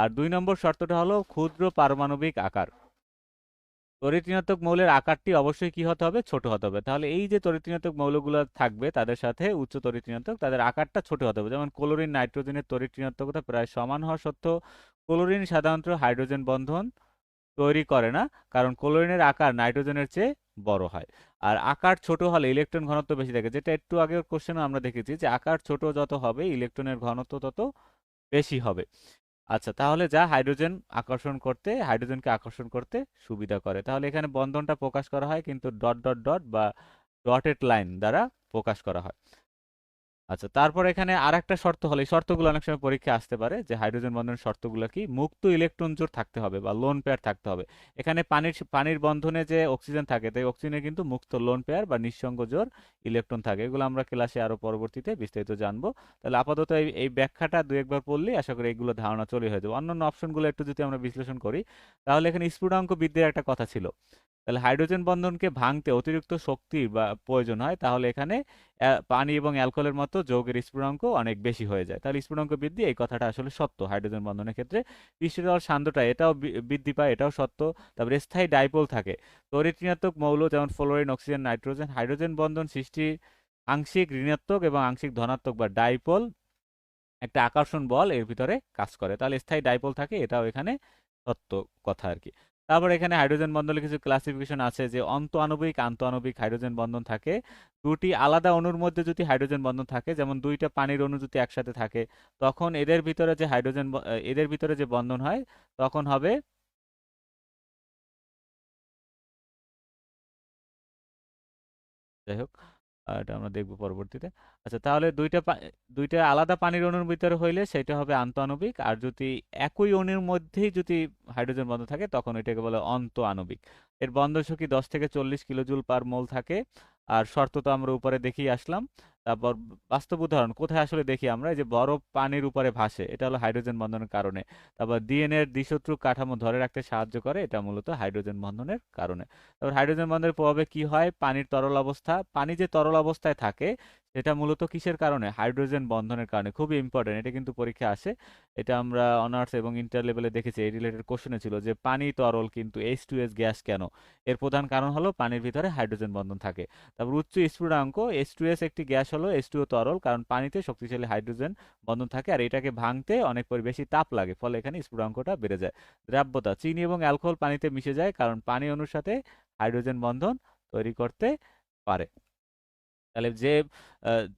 আর ২ নম্বর শর্তটা হলো ক্ষুদ্র পারমাণবিক আকার। তড়িৎ মৌলের আকারটি অবশ্যই কি হতে হবে, ছোট হতে হবে। তাহলে এই যে তড়িৎ মৌলগুলো থাকবে তাদের সাথে উচ্চ তড়িৎ তাদের আকারটা ছোট হতে হবে। যেমন ক্লোরিন নাইট্রোজেনের তড়িৎ প্রায় সমান হওয়া সত্ত্বেও ক্লোরিন সাধারণত হাইড্রোজেন বন্ধন তৈরি করে না, কারণ ক্লোরিনের আকার নাইট্রোজেনের চেয়ে বড় হয়। আর আকার ছোট হলে ইলেকট্রন ঘনত্ব বেশি থাকে, যেটা একটু আগের কোশ্চেনে আমরা দেখেছি যে আকার ছোট যত হবে ইলেকট্রনের ঘনত্ব তত বেশি হবে। আচ্ছা, তাহলে যা হাইড্রোজেনকে আকর্ষণ করতে সুবিধা করে। তাহলে এখানে বন্ধনটা প্রকাশ করা হয় কিন্তু ডট ডট ডট বা ডটেড লাইন দ্বারা প্রকাশ করা হয়। আচ্ছা, তারপর এখানে আরেকটা শর্ত হলো, এই শর্তগুলো অনেক সময় পরীক্ষায় আসতে পারে, যে হাইড্রোজেন বন্ধনের শর্তগুলো কি, মুক্ত ইলেকট্রন জোড় থাকতে হবে বা লোন পেয়ার থাকতে হবে। এখানে পানির বন্ধনে যে অক্সিজেন থাকে, তাই অক্সিজেনে কিন্তু মুক্ত লোন পেয়ার বা নিঃসঙ্গ জোড় ইলেকট্রন থাকে। এগুলো আমরা ক্লাসে আরো পরবর্তীতে বিস্তারিত জানবো। তাহলে আপাতত এই ব্যাখ্যাটা দু একবার পড়লেই আশা করি এগুলো ধারণা চলে হয়ে যাবে। অন্যান্য অপশনগুলো একটু যদি আমরা বিশ্লেষণ করি, তাহলে এখানে স্ফুটনাঙ্ক বৃদ্ধির একটা কথা ছিল। তাহলে হাইড্রোজেন বন্ধনকে ভাঙতে অতিরিক্ত শক্তির বা প্রয়োজন হয়, তাহলে এখানে পানি এবং অ্যালকোহলের মতো যৌগের স্ফুটনাঙ্ক অনেক বেশি হয়ে যায়। তাহলে স্ফুটনাঙ্ক বৃদ্ধি, এই কথাটা আসলে সত্য হাইড্রোজেন বন্ধনের ক্ষেত্রে। পৃষ্ঠতল সান্দ্রতা এটাও বৃদ্ধি পায়, এটাও সত্য। তারপরে স্থায়ী ডাইপোল থাকে। তড়িৎ ঋণাত্মক মৌল যেমন ফ্লোরিন, অক্সিজেন, নাইট্রোজেন, হাইড্রোজেন বন্ধন সৃষ্টি আংশিক ঋণাত্মক এবং আংশিক ধনাত্মক বা ডাইপোল একটা আকর্ষণ বল এর ভিতরে কাজ করে। তাহলে স্থায়ী ডাইপোল থাকে, এটাও এখানে সত্য কথা আর কি। তারপর এখানে হাইড্রোজেন বন্ধনের কিছু ক্লাসিফিকেশন আছে, যে আন্তঃআণবিক হাইড্রোজেন বন্ধন থাকে। দুটি আলাদা অণুর মধ্যে যদি হাইড্রোজেন বন্ধন থাকে, যেমন দুইটা পানির অণু যদি একসাথে থাকে, তখন এদের ভিতরে যে বন্ধন হয় তখন হবে, যাই হোক, এটা আমরা দেখব পরবর্তীতে। আচ্ছা, তাহলে দুইটা আলাদা পানির অণুর ভিতরে হইলে সেটা হবে আন্তঃআণবিক, আর যদি একই অণুর মধ্যেই যদি হাইড্রোজেন বন্ধন থাকে তখন এটাকে বলে অন্তঃআণবিক। এর বন্ধন শক্তি 10 থেকে 40 কিলোজুল পার মোল থাকে। আর শর্ত তো আমরা উপরে দেখিয়ে আসলাম। তারপর বাস্তব উদাহরণ কোথায় আসলে দেখি আমরা, এই যে বরফ পানির উপরে ভাসে, এটা হলো হাইড্রোজেন বন্ধনের কারণে। তারপর ডিএনএ এর দ্বিসূত্র কাঠামো ধরে রাখতে সাহায্য করে, এটা মূলত হাইড্রোজেন বন্ধনের কারণে। তারপর হাইড্রোজেন বন্ধনের প্রভাবে কি হয়, পানির তরল অবস্থা, পানি যে তরল অবস্থায় থাকে সেটা মূলত কিসের কারণে, হাইড্রোজেন বন্ধনের কারণে। খুবই ইম্পর্টেন্ট, এটা কিন্তু পরীক্ষা আসে। এটা আমরা অনার্স এবং ইন্টার লেভেলে দেখেছি, এই রিলেটেড কোশ্চেনে ছিল যে পানি তরল কিন্তু H2S গ্যাস কেন। এর প্রধান কারণ হলো পানির ভিতরে হাইড্রোজেন বন্ধন থাকে। তারপর উচ্চ স্ফুটনাঙ্ক, H2S একটি গ্যাস হলো, H2O তরল, কারণ পানিতে শক্তিশালী হাইড্রোজেন বন্ধন থাকে আর এটাকে ভাঙতে অনেক বেশি তাপ লাগে, ফলে এখানে স্ফুটনাঙ্কটা বেড়ে যায়। দ্রাব্যতা, চিনি এবং অ্যালকোহল পানিতে মিশে যায় কারণ পানি অণুর সাথে হাইড্রোজেন বন্ধন তৈরি করতে পারে। তাহলে যে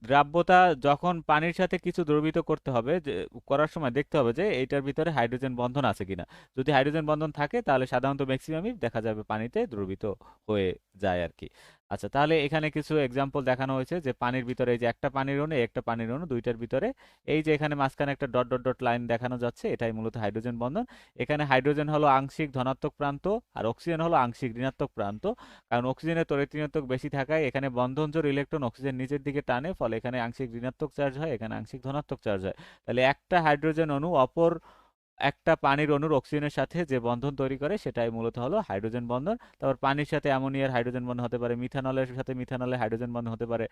দ্রাব্যতা, যখন পানির সাথে কিছু দ্রবীভূত করতে হবে, যে করার সময় দেখতে হবে যে এইটার ভিতরে হাইড্রোজেন বন্ধন আছে কিনা। যদি হাইড্রোজেন বন্ধন থাকে তাহলে সাধারণত ম্যাক্সিমামই দেখা যাবে পানিতে দ্রবীভূত হয়ে যায় আর কি। আচ্ছা, তাহলে এখানে কিছু এক্সাম্পল দেখানো হয়েছে যে পানির ভিতরে এই যে একটা পানির অণু, একটা পানির অণু, দুইটার ভিতরে এই যে এখানে মাঝখানে একটা ডট ডট ডট লাইন দেখানো যাচ্ছে, এটাই মূলত হাইড্রোজেন বন্ধন। এখানে হাইড্রোজেন হলো আংশিক ধনাত্মক প্রান্ত আর অক্সিজেন হলো আংশিক ঋণাত্মক প্রান্ত। কারণ অক্সিজেনের তড়িৎ ঋণাত্মক বেশি থাকায় এখানে বন্ধনজোড় ইলেকট্রন অক্সিজেন নিচের দিকে টানে, ফলে এখানে আংশিক ঋণাত্মক চার্জ হয়, এখানে আংশিক ধনাত্মক চার্জ হয়। তাহলে একটা হাইড্রোজেন অণু অপর একটা পানির অণুর অক্সিজেনের সাথে যে বন্ধন তৈরি করে সেটাই মূলত হলো হাইড্রোজেন বন্ধন। তারপর পানির সাথে অ্যামোনিয়ার হাইড্রোজেন বন্ধন হতে পারে, মিথানলের সাথে মিথানলের হাইড্রোজেন বন্ধন হতে পারে,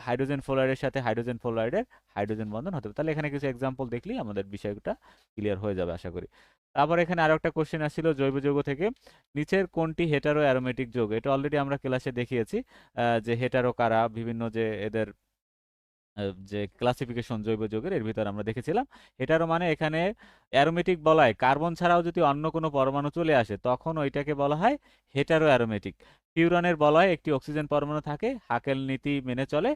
হাইড্রোজেন ফ্লোরাইডের সাথে হাইড্রোজেন ফ্লোরাইডের হাইড্রোজেন বন্ধন হতে পারে। তাহলে এখানে কিছু এক্সাম্পল দেখলেই আমাদের বিষয়টা ক্লিয়ার হয়ে যাবে আশা করি। তারপর এখানে আরো একটা কোশ্চেন আসছিল জৈব যৌগ থেকে, নিচের কোনটি হেটারো অ্যারোমেটিক যৌগ। এটা অলরেডি আমরা ক্লাসে দেখিয়েছি যে হেটারো কারা, বিভিন্ন যে এদের যে ক্লাসিফিকেশন জৈব যৌগের, এর ভিতর আমরা দেখেছিলাম। হেটারো মানে এখানে অ্যারোমেটিক বলা হয় কার্বন ছাড়াও যদি অন্য কোনো পরমাণু চলে আসে তখন ওইটাকে বলা হয় হেটারো অ্যারোমেটিক। ফিউরানের বলা হয় একটি অক্সিজেন পরমাণু থাকে, হাকেল নীতি মেনে চলে,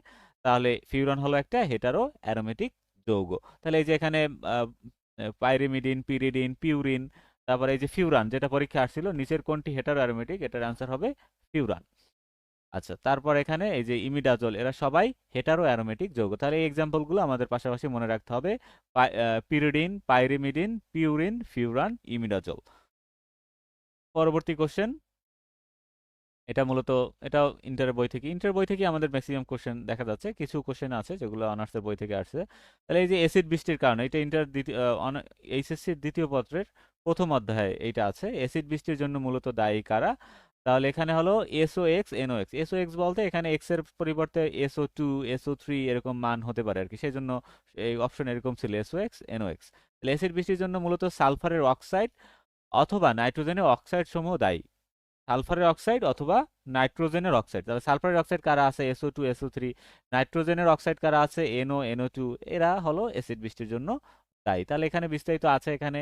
তাহলে ফিউরান হলো একটা হেটারো অ্যারোমেটিক যৌগ। তাহলে এই যে এখানে পাইরিমিডিন, পিরিডিন, পিউরিন, তারপরে এই যে ফিউরান যেটা পরীক্ষা আসছিল, নিচের কোনটি হেটারো অ্যারোমেটিক, এটার অ্যান্সার হবে ফিউরান। আচ্ছা, তারপর এখানে এই যে ইমিডাজল, এরা সবাই হেটারো অ্যারোমেটিক যৌগ। তাহলে এই এক্সাম্পলগুলো আমাদের পাশাপাশি মনে রাখতে হবে, pyridine, pyrimidine, purine, furan, imidazole. পরবর্তী কোশ্চেন, এটা মূলত এটাও ইন্টার বই থেকে আমাদের ম্যাক্সিমাম কোশ্চেন দেখা যাচ্ছে, কিছু কোশ্চেন আছে যেগুলো অনার্সের বই থেকে আসছে। তাহলে এই যে অ্যাসিড বৃষ্টির কারণে, এটা এইচএসসির দ্বিতীয় পত্রের প্রথম অধ্যায়ে এইটা আছে, অ্যাসিড বৃষ্টির জন্য মূলত দায়ী কারা। তাহলে এখানে হলো SO(X), NO(X). SO(X) বলতে এখানে এক্স এর পরিবর্তে SO2, SO3 এরকম মান হতে পারে আর কি, সেই জন্য এই অপশন এরকম ছিল SO(X), NO(X). তাহলে অ্যাসিড বৃষ্টির জন্য মূলত সালফারের অক্সাইড অথবা নাইট্রোজেনের অক্সাইড সমূহ দায়ী। সালফারের অক্সাইড অথবা নাইট্রোজেনের অক্সাইড। তাহলে সালফারের অক্সাইড কারা আছে, SO2, SO3। নাইট্রোজেনের অক্সাইড কারা আছে, NO, NO2। এরা হলো অ্যাসিড বৃষ্টির জন্য দায়ী। তাহলে এখানে বিস্তারিত আছে এখানে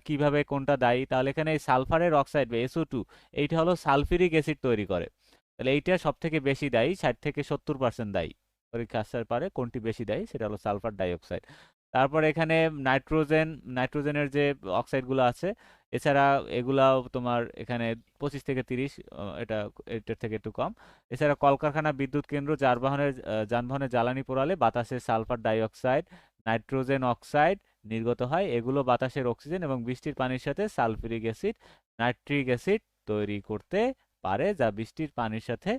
কিভাবে কোনটা দায়ী। তাহলে এখানে এই সালফারের অক্সাইড বা SO2, এইটা হলো সালফিউরিক অ্যাসিড তৈরি করে। তাহলে এইটা সব থেকে বেশি দায়ী, 60 থেকে 70% দায়ী। পরীক্ষা আসতে পারে কোনটি বেশি দায়ী, সেটা হলো সালফার ডাইঅক্সাইড। তারপর এখানে নাইট্রোজেনের যে অক্সাইডগুলো আছে, এছাড়া এগুলাও তোমার এখানে 25 থেকে 30, এটা এটার থেকে একটু কম। এছাড়া কলকারখানা, বিদ্যুৎ কেন্দ্র, যানবাহনের জ্বালানি পোড়ালে বাতাসে sulphur die oxide, nitrogen oxide নির্গত হয়। এগুলো বাতাসের অক্সিজেন এবং বৃষ্টির পানির সাথে সালফিউরিক অ্যাসিড, নাইট্রিক অ্যাসিড তৈরি করতে পারে, যা বৃষ্টির পানির সাথে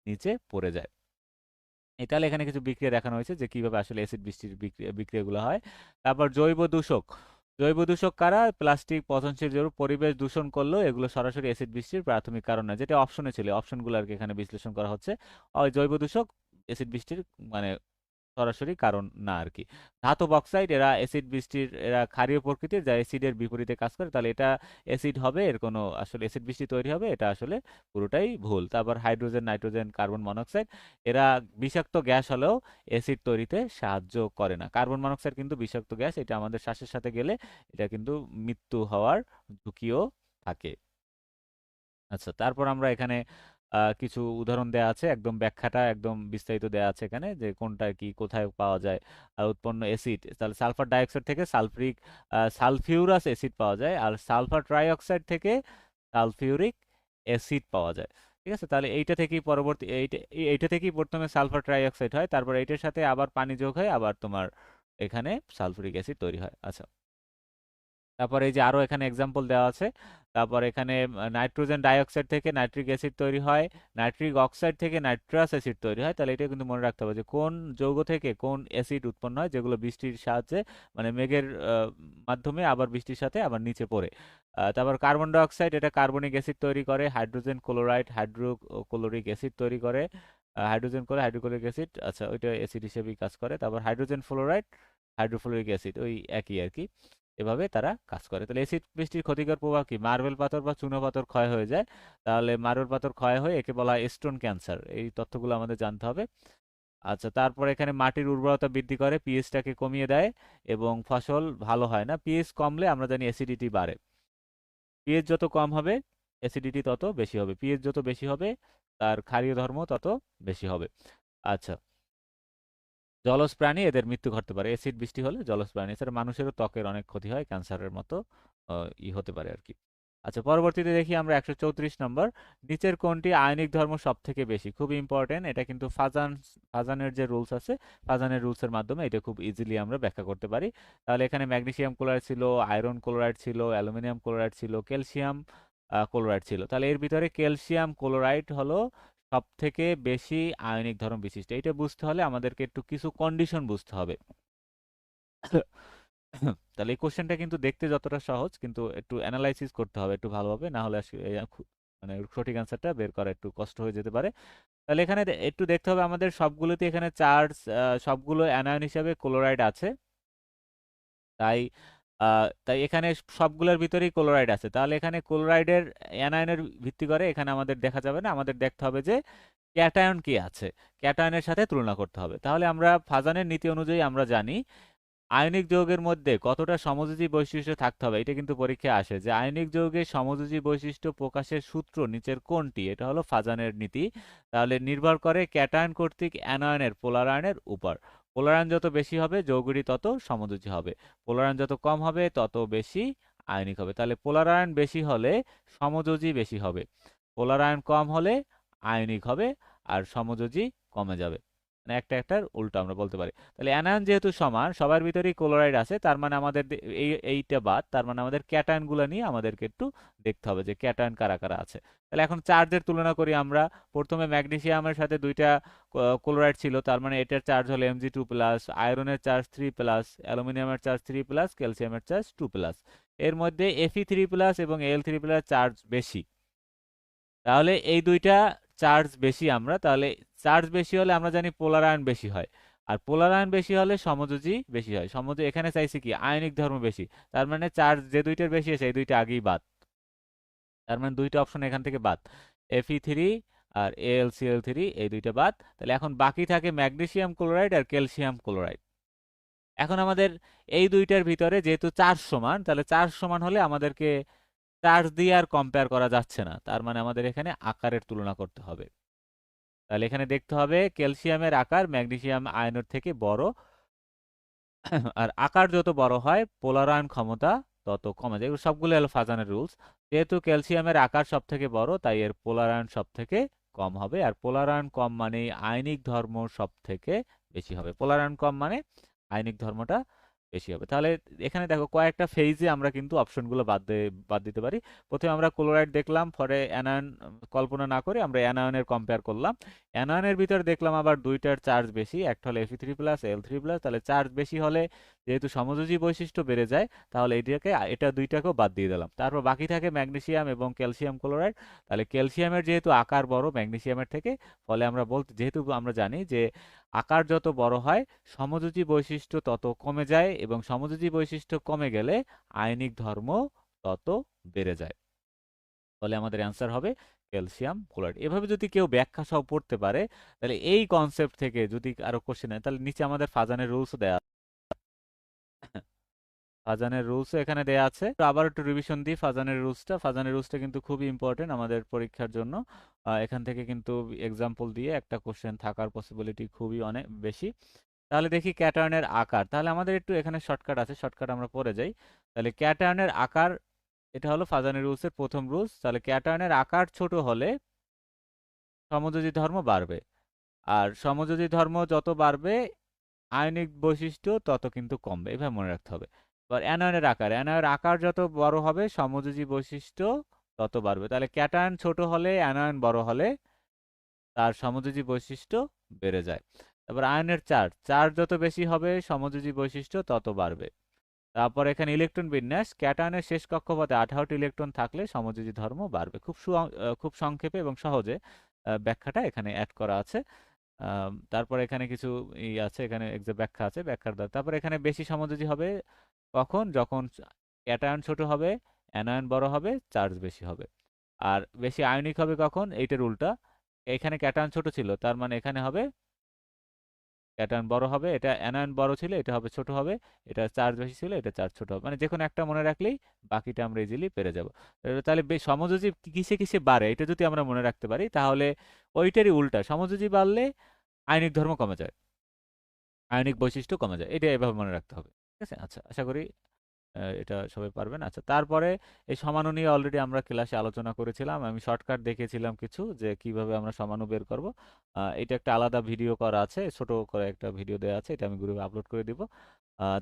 নিচে পড়ে যায়। তাহলে এখানে কিছু বিক্রিয়া দেখানো হয়েছে যে কিভাবে আসলে অ্যাসিড বৃষ্টির বিক্রিয়াগুলো হয়। তারপর জৈব দূষক, জৈব দূষক কারা, প্লাস্টিক, পচনশীল যৌগ, পরিবেশ দূষণ করলেও এগুলো সরাসরি অ্যাসিড বৃষ্টির প্রাথমিক কারণ নয়, যেটা অপশনে ছিল, অপশনগুলো আর কি এখানে বিশ্লেষণ করা হচ্ছে। ওই জৈব দূষক অ্যাসিড বৃষ্টির মানে সরাসরি কারণ না আর কি। ধাতব অক্সাইড, এরা অ্যাসিড বৃষ্টির, এরা ক্ষারীয় প্রকৃতির, যা অ্যাসিডের বিপরীতে কাজ করে, তাহলে এটা অ্যাসিড হবে, এর কোনো আসলে অ্যাসিড বৃষ্টি তৈরি হবে, এটা আসলে পুরোটাই ভুল। তারপর হাইড্রোজেন, নাইট্রোজেন, কার্বন মনোক্সাইড, এরা বিষাক্ত গ্যাস হলেও অ্যাসিড তৈরিতে সাহায্য করে না। কার্বন মনোক্সাইড কিন্তু বিষাক্ত গ্যাস, এটা আমাদের শ্বাসের সাথে গেলে এটা কিন্তু মৃত্যু হওয়ার ঝুঁকিও থাকে। আচ্ছা, তারপর আমরা এখানে কিছু উদাহরণ দেয়া আছে, একদম ব্যাখ্যাটা একদম বিস্তারিত দেয়া আছে এখানে যে কোনটা কি কোথায় পাওয়া যায়। আর উৎপন্ন অ্যাসিড, তাহলে সালফার ডাইঅক্সাইড থেকে সালফিউরাস অ্যাসিড পাওয়া যায়, আর সালফার ট্রাইঅক্সাইড থেকে সালফিউরিক অ্যাসিড পাওয়া যায়। ঠিক আছে, তাহলে এইটা থেকেই প্রথমে সালফার ট্রাইঅক্সাইড হয়, তারপর এইটার সাথে আবার পানি যোগ হয়, আবার তোমার এখানে সালফিউরিক অ্যাসিড তৈরি হয়। আচ্ছা, তারপরে এই যে আরো এখানে এক্সাম্পল দেওয়া আছে। তারপর এখানে নাইট্রোজেন ডাইঅক্সাইড থেকে নাইট্রিক অ্যাসিড তৈরি হয়, নাইট্রিক অক্সাইড থেকে নাইট্রাস অ্যাসিড তৈরি হয়। তাহলে এটা কিন্তু মনে রাখতে হবে যে কোন যৌগ থেকে কোন অ্যাসিড উৎপন্ন হয়, যেগুলো বৃষ্টির সাহায্যে মানে মেঘের মাধ্যমে আবার বৃষ্টির সাথে আবার নিচে পড়ে। তারপর কার্বন ডাই অক্সাইড, এটা কার্বনিক অ্যাসিড তৈরি করে, হাইড্রোজেন ক্লোরাইড হাইড্রোক্লোরিক অ্যাসিড তৈরি করে, হাইড্রোজেন করে হাইড্রোক্লোরিক অ্যাসিড, আচ্ছা ওইটা অ্যাসিড হিসেবেই কাজ করে। তারপর হাইড্রোজেন ফ্লোরাইড হাইড্রোফ্লোরিক অ্যাসিড, ওই একই আর কি, এভাবে তারা কাজ করে। তাহলে এসিড বৃষ্টির ক্ষতিকর প্রভাব কি? মার্বেল পাথর বা চুনো পাথর ক্ষয় হয়ে যায়। তাহলে মার্বেল পাথর ক্ষয় হয়ে একে বলা হয় স্টোন ক্যান্সার। এই তথ্যগুলো আমাদের জানতে হবে। আচ্ছা, তারপর এখানে মাটির উর্বরতা বৃদ্ধি করে, পিএইচটাকে কমিয়ে দেয় এবং ফসল ভালো হয় না। পিএইচ কমলে আমরা জানি অ্যাসিডিটি বাড়ে। পিএইচ যত কম হবে অ্যাসিডিটি তত বেশি হবে, পিএইচ যত বেশি হবে তার ক্ষারীয় ধর্ম তত বেশি হবে। আচ্ছা, জলজ প্রাণী এদের মৃত্যু ঘটতে পারে অ্যাসিড বৃষ্টি হলে। জলজ প্রাণী এছাড়া মানুষেরও ত্বকের অনেক ক্ষতি হয়, ক্যান্সারের মতো হতে পারে আর কি। আচ্ছা, পরবর্তীতে দেখি আমরা 134 নম্বর, নিচের কোনটি আয়নিক ধর্ম সব থেকে বেশি? খুব ইম্পর্টেন্ট, এটা কিন্তু ফাজানের যে রুলস আছে, ফাজানের রুলসের মাধ্যমে এটা খুব ইজিলি আমরা ব্যাখ্যা করতে পারি। তাহলে এখানে ম্যাগনেসিয়াম ক্লোরাইড ছিল, আয়রন ক্লোরাইড ছিল, অ্যালুমিনিয়াম ক্লোরাইড ছিল, ক্যালসিয়াম ক্লোরাইড ছিল। তাহলে এর ভিতরে ক্যালসিয়াম ক্লোরাইড হলো সব থেকে বেশি আয়নিক ধর্ম বিশিষ্ট। এটা বুঝতে হলে আমাদেরকে একটু কিছু কন্ডিশন বুঝতে হবে। তাহলে এই কোশ্চেনটা কিন্তু দেখতে যতটা সহজ, কিন্তু একটু অ্যানালাইসিস করতে হবে একটু ভালোভাবে, না হলে মানে সঠিক অ্যান্সারটা বের করা একটু কষ্ট হয়ে যেতে পারে। তাহলে এখানে একটু দেখতে হবে আমাদের সবগুলোতে এখানে চার্জ, সবগুলো অ্যানায়ন হিসাবে ক্লোরাইড আছে। তাই তাই এখানে সবগুলোর ভিতরেই ক্লোরাইড আছে। তাহলে এখানে ক্লোরাইডের অ্যানায়নের ভিত্তি করে এখানে আমাদের দেখা যাবে না, আমাদের দেখতে হবে যে ক্যাটায়ন কি আছে, ক্যাটায়নের সাথে তুলনা করতে হবে। তাহলে আমরা ফাজানের নীতি অনুযায়ী আমরা জানি আয়নিক যৌগের মধ্যে কতটা সমযোজী বৈশিষ্ট্য থাকতে হবে। এটা কিন্তু পরীক্ষায় আসে যে আয়নিক যৌগের সমযোজী বৈশিষ্ট্য প্রকাশের সূত্র নিচের কোনটি? এটা হলো ফাজানের নীতি। তাহলে নির্ভর করে ক্যাটায়ন কর্তৃক অ্যানায়নের পোলারায়নের উপর। পোলারায়ন যত বেশি হবে যৌগটি তত সমযোজী হবে, পোলারায়ন যত কম হবে তত বেশি আয়নিক হবে। তাহলে পোলারায়ন বেশি হলে সমযোজী বেশি হবে, পোলারায়ন কম হলে আয়নিক হবে, আর সমযোজী কমে যাবে। মানে একটা একটার উল্টো আমরা বলতে পারি। তাহলে অ্যানায়ন যেহেতু সমান, সবার ভিতরেই ক্লোরাইড আছে, তার মানে আমাদের এইটা বাদ, তার মানে আমাদের ক্যাটায়ন গুলো নিয়ে আমাদেরকে একটু দেখতে হবে যে ক্যাটায়ন কারা কারা আছে। তাহলে এখন চার্জের তুলনা করি আমরা। প্রথমে ম্যাগনেসিয়ামের সাথে দুইটা ক্লোরাইড ছিল, তার মানে এটার চার্জ হলো Mg2+, আয়রনের চার্জ 3+, অ্যালুমিনিয়ামের চার্জ 3+, ক্যালসিয়ামের চার্জ 2+। এর মধ্যে Fe3+ এবং Al3+ চার্জ বেশি। তাহলে এই দুইটা চার্জ বেশি আমরা, তাহলে চার্জ বেশি হলে আমরা জানি পোলারায়ন বেশি হয়, আর পোলারায়ন বেশি হলে সমযোজী বেশি হয়। সমযোজী এখানে চাইছি কি আয়নিক ধর্ম বেশি, তার মানে চার্জ যে দুইটার বেশি আছে এই দুইটা আগেই বাদ, তার মানে দুইটা অপশন এখান থেকে বাদ, Fe3 আর AlCl3 এই দুইটা বাদ। তাহলে এখন বাকি থাকে ম্যাগনেসিয়াম ক্লোরাইড আর ক্যালসিয়াম ক্লোরাইড। এখন আমাদের এই দুইটার ভিতরে যেহেতু চার্জ সমান, তাহলে চার্জ সমান হলে আমাদেরকে চার্জ দিয়ে আর কম্পেয়ার করা যাচ্ছে না, তার মানে আমাদের এখানে আকারের তুলনা করতে হবে। তাহলে এখানে দেখতে হবে ক্যালসিয়ামের আকার ম্যাগনেসিয়াম আয়নের থেকে বড়, আর আকার যত বড় হয় পোলারায়ন ক্ষমতা তত কমে যায়। এগুলো সবগুলো হলো ফাজানের রুলস। যেহেতু ক্যালসিয়ামের আকার সব থেকে বড়, তাই এর পোলারায়ন সব থেকে কম হবে, আর পোলারায়ন কম মানে আয়নিক ধর্ম সব থেকে বেশি হবে। পোলারায়ন কম মানে আয়নিক ধর্মটা বেশি হবে। তাহলে এখানে দেখো কয়েকটা ফেজে আমরা কিন্তু অপশনগুলো বাদ দিতে পারি। প্রথমে আমরা ক্লোরাইড দেখলাম, পরে অ্যানায়ন কল্পনা না করে আমরা অ্যানায়নের কম্পেয়ার করলাম। অ্যানায়নের ভিতরে দেখলাম আবার দুইটার চার্জ বেশি, একটা হলো Fe3+, Al3+। তাহলে চার্জ বেশি হলে যেহেতু সমযোজী বৈশিষ্ট্য বেড়ে যায়, তাহলে এটা দুইটাকেও বাদ দিয়ে দিলাম। তারপর বাকি থাকে ম্যাগনেসিয়াম এবং ক্যালসিয়াম ক্লোরাইড। তাহলে ক্যালসিয়ামের যেহেতু আকার বড় ম্যাগনেসিয়ামের থেকে, ফলে আমরা যেহেতু আমরা জানি যে আকার যত বড় হয় সমযোজী বৈশিষ্ট্য তত কমে যায়, এবং সমযোজী বৈশিষ্ট্য কমে গেলে আয়নিক ধর্ম তত বেড়ে যায়। ফলে আমাদের অ্যান্সার হবে ক্যালসিয়াম ক্লোরাইড। এভাবে যদি কেউ ব্যাখ্যা সহ পড়তে পারে, তাহলে এই কনসেপ্ট থেকে যদি আরো কোশ্চেন হয়, তাহলে নিচে আমাদের ফাজানের রুলসও দেয়া ফাজানের রুলসও এখানে দেয়া আছে। তো আবার একটু রিভিশন দিই ফাজানের রুলসটা কিন্তু খুবই ইম্পর্টেন্ট আমাদের পরীক্ষার জন্য। এখান থেকে কিন্তু এক্সাম্পল দিয়ে একটা কোশ্চেন থাকার পসিবিলিটি খুবই অনেক বেশি। তাহলে দেখি ক্যাটায়নের আকার। তাহলে আমাদের একটু এখানে শর্টকাট আছে, শর্টকাট আমরা পড়ে যাই। তাহলে ক্যাটায়নের আকার, এটা হলো ফাজানের রুলসের প্রথম রুলস। তাহলে ক্যাটায়নের আকার ছোট হলে সমযোজী ধর্ম বাড়বে, আর সমযোজী ধর্ম যত বাড়বে আয়নিক বৈশিষ্ট্য তত কিন্তু কমবে। এভাবে মনে রাখতে হবে। এবার অ্যানায়নের আকার যত বড় হবে সমযোজী বৈশিষ্ট্য তত বাড়বে। তাহলে ক্যাটায়ন ছোট হলে অ্যানায়ন বড় হলে তার সমযোজী বৈশিষ্ট্য বেড়ে যায়। তারপর আয়নের চার্জ যত বেশি হবে সমযোজী বৈশিষ্ট্য তত বাড়বে। তারপর এখানে ইলেকট্রন বিন্যাস, ক্যাটায়নের শেষ কক্ষপথে 18টি ইলেকট্রন থাকলে সমযোজী ধর্ম বাড়বে। খুব সংক্ষেপে এবং সহজে ব্যাখ্যাটা এখানে অ্যাড করা আছে। তারপর এখানে কিছু আছে, এখানে ব্যাখ্যা আছে, ব্যাখ্যার দ্বারা তারপর এখানে বেশি সমযোজী হবে কখন, যখন ক্যাটায়ন ছোট হবে, অ্যানায়ন বড় হবে, চার্জ বেশি হবে। আর বেশি আয়নিক হবে কখন, এইটার উল্টা। এখানে ক্যাটায়ন ছোট ছিল, তার মানে এখানে হবে ক্যাটায়ন বড় হবে, এটা অ্যানায়ন বড় ছিল, এটা হবে ছোট হবে। এটা চার্জ বেশি ছিল, এটা চার্জ ছোট হবে। মানে যে কোনো একটা মনে রাখলেই বাকিটা আমরা ইজিলি পেরে যাব। তাহলে সমযোজী কিসে কিসে বাড়ে এটা যদি আমরা মনে রাখতে পারি, তাহলে ওইটারই উল্টা, সমযোজী বাড়লে আয়নিক ধর্ম কমে যায়, আয়নিক বৈশিষ্ট্য কমে যায়। এটা এভাবে মনে রাখতে হবে। ঠিক আছে? আচ্ছা, আশা করি এটা সবাই পারবেন। আচ্ছা, তারপরে এই সমাণু নিয়ে অলরেডি আমরা ক্লাসে আলোচনা করেছিলাম। আমি শর্টকাট দেখিয়েছিলাম কিছু, যে কিভাবে আমরা সমাণু বের করব। এটা একটা আলাদা ভিডিও করা আছে, ছোট করে একটা ভিডিও দেওয়া আছে, এটা আমি গ্রুপে আপলোড করে দিব।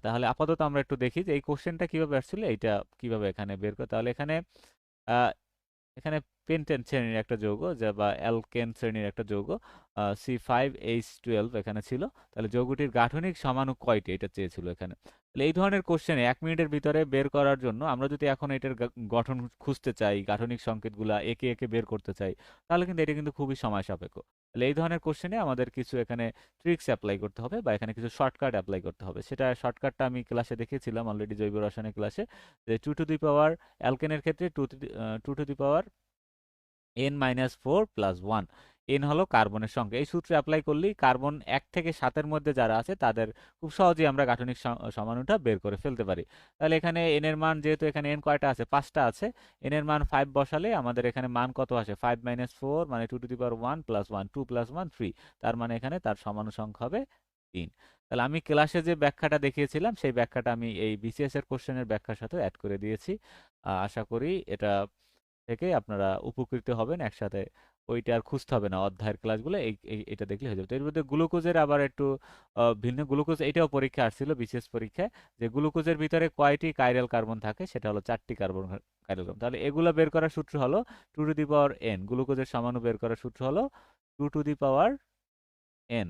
তাহলে আপাতত আমরা একটু দেখি যে এই কোশ্চেনটা কিভাবে আসছিল, এইটা কিভাবে এখানে বের করে। তাহলে এখানে আহ, এখানে পেন্টেন শ্রেণীর একটা যৌগ, যা বা অ্যালকেন শ্রেণীর একটা যৌগ C5H12 এখানে ছিল। তাহলে যৌগটির গাঠনিক সমাণু কয়টি, এটা চেয়েছিল এখানে। তাহলে এই ধরনের কোশ্চেনে 1 মিনিটের ভিতরে বের করার জন্য আমরা যদি এখন এটার গঠন খুঁজতে চাই, গাঠনিক সংকেতগুলা একে একে বের করতে চাই, তাহলে কিন্তু এটা কিন্তু খুবই সময় সাপেক্ষ। তাহলে এই ধরনের কোশ্চেনে আমাদের কিছু এখানে ট্রিক্স অ্যাপ্লাই করতে হবে, বা এখানে কিছু শর্টকাট অ্যাপ্লাই করতে হবে। সেটা শর্টকাটটা আমি ক্লাসে দেখিয়েছিলাম অলরেডি, জৈব রসায়নের ক্লাসে, যে 2 টু দি পাওয়ার, অ্যালকেনের ক্ষেত্রে 2 to the power n-4 + 1। n হলো কার্বনের সংখ্যা। এই সূত্রে অ্যাপ্লাই করলেই কার্বন 1 থেকে 7-এর মধ্যে যারা আছে তাদের খুব সহজেই আমরা গাঠনিক সমাণুটা বের করে ফেলতে পারি। তাহলে এখানে n এর মান, যেহেতু এখানে n কয়টা আছে, 5টা আছে, n এর মান 5 বসালে আমাদের এখানে মান কত আসে, 5-4 মানে 2 টু দি পাওয়ার 1 + 1, 2 + 1 3। তার মানে এখানে তার সমাণু সংখ্যা হবে 3। তাহলে আমি ক্লাসে যে ব্যাখ্যাটা দেখিয়েছিলাম সেই ব্যাখ্যাটা আমি এই বিসিএস এর কোশ্চেনের ব্যাখ্যার সাথে অ্যাড করে দিয়েছি। আশা করি এটা থেকে আপনারা উপকৃত হবেন। একসাথে ওইটা আর খুঁজতে হবে না, অধ্যায়ের ক্লাসগুলো এটা দেখলে হয়ে যাবে। তো এর মধ্যে গ্লুকোজের আবার একটু ভিন্ন, গ্লুকোজ এটাও পরীক্ষা আসছিল বিশেষ পরীক্ষায়, যে গ্লুকোজের ভিতরে কয়টি কাইরাল কার্বন থাকে, সেটা হলো 4টি কাইরাল কার্বন। তাহলে এগুলো বের করার সূত্র হলো 2 টু দি পাওয়ার n, গ্লুকোজের সমাণু বের করার সূত্র হলো 2 টু দি পাওয়ার n।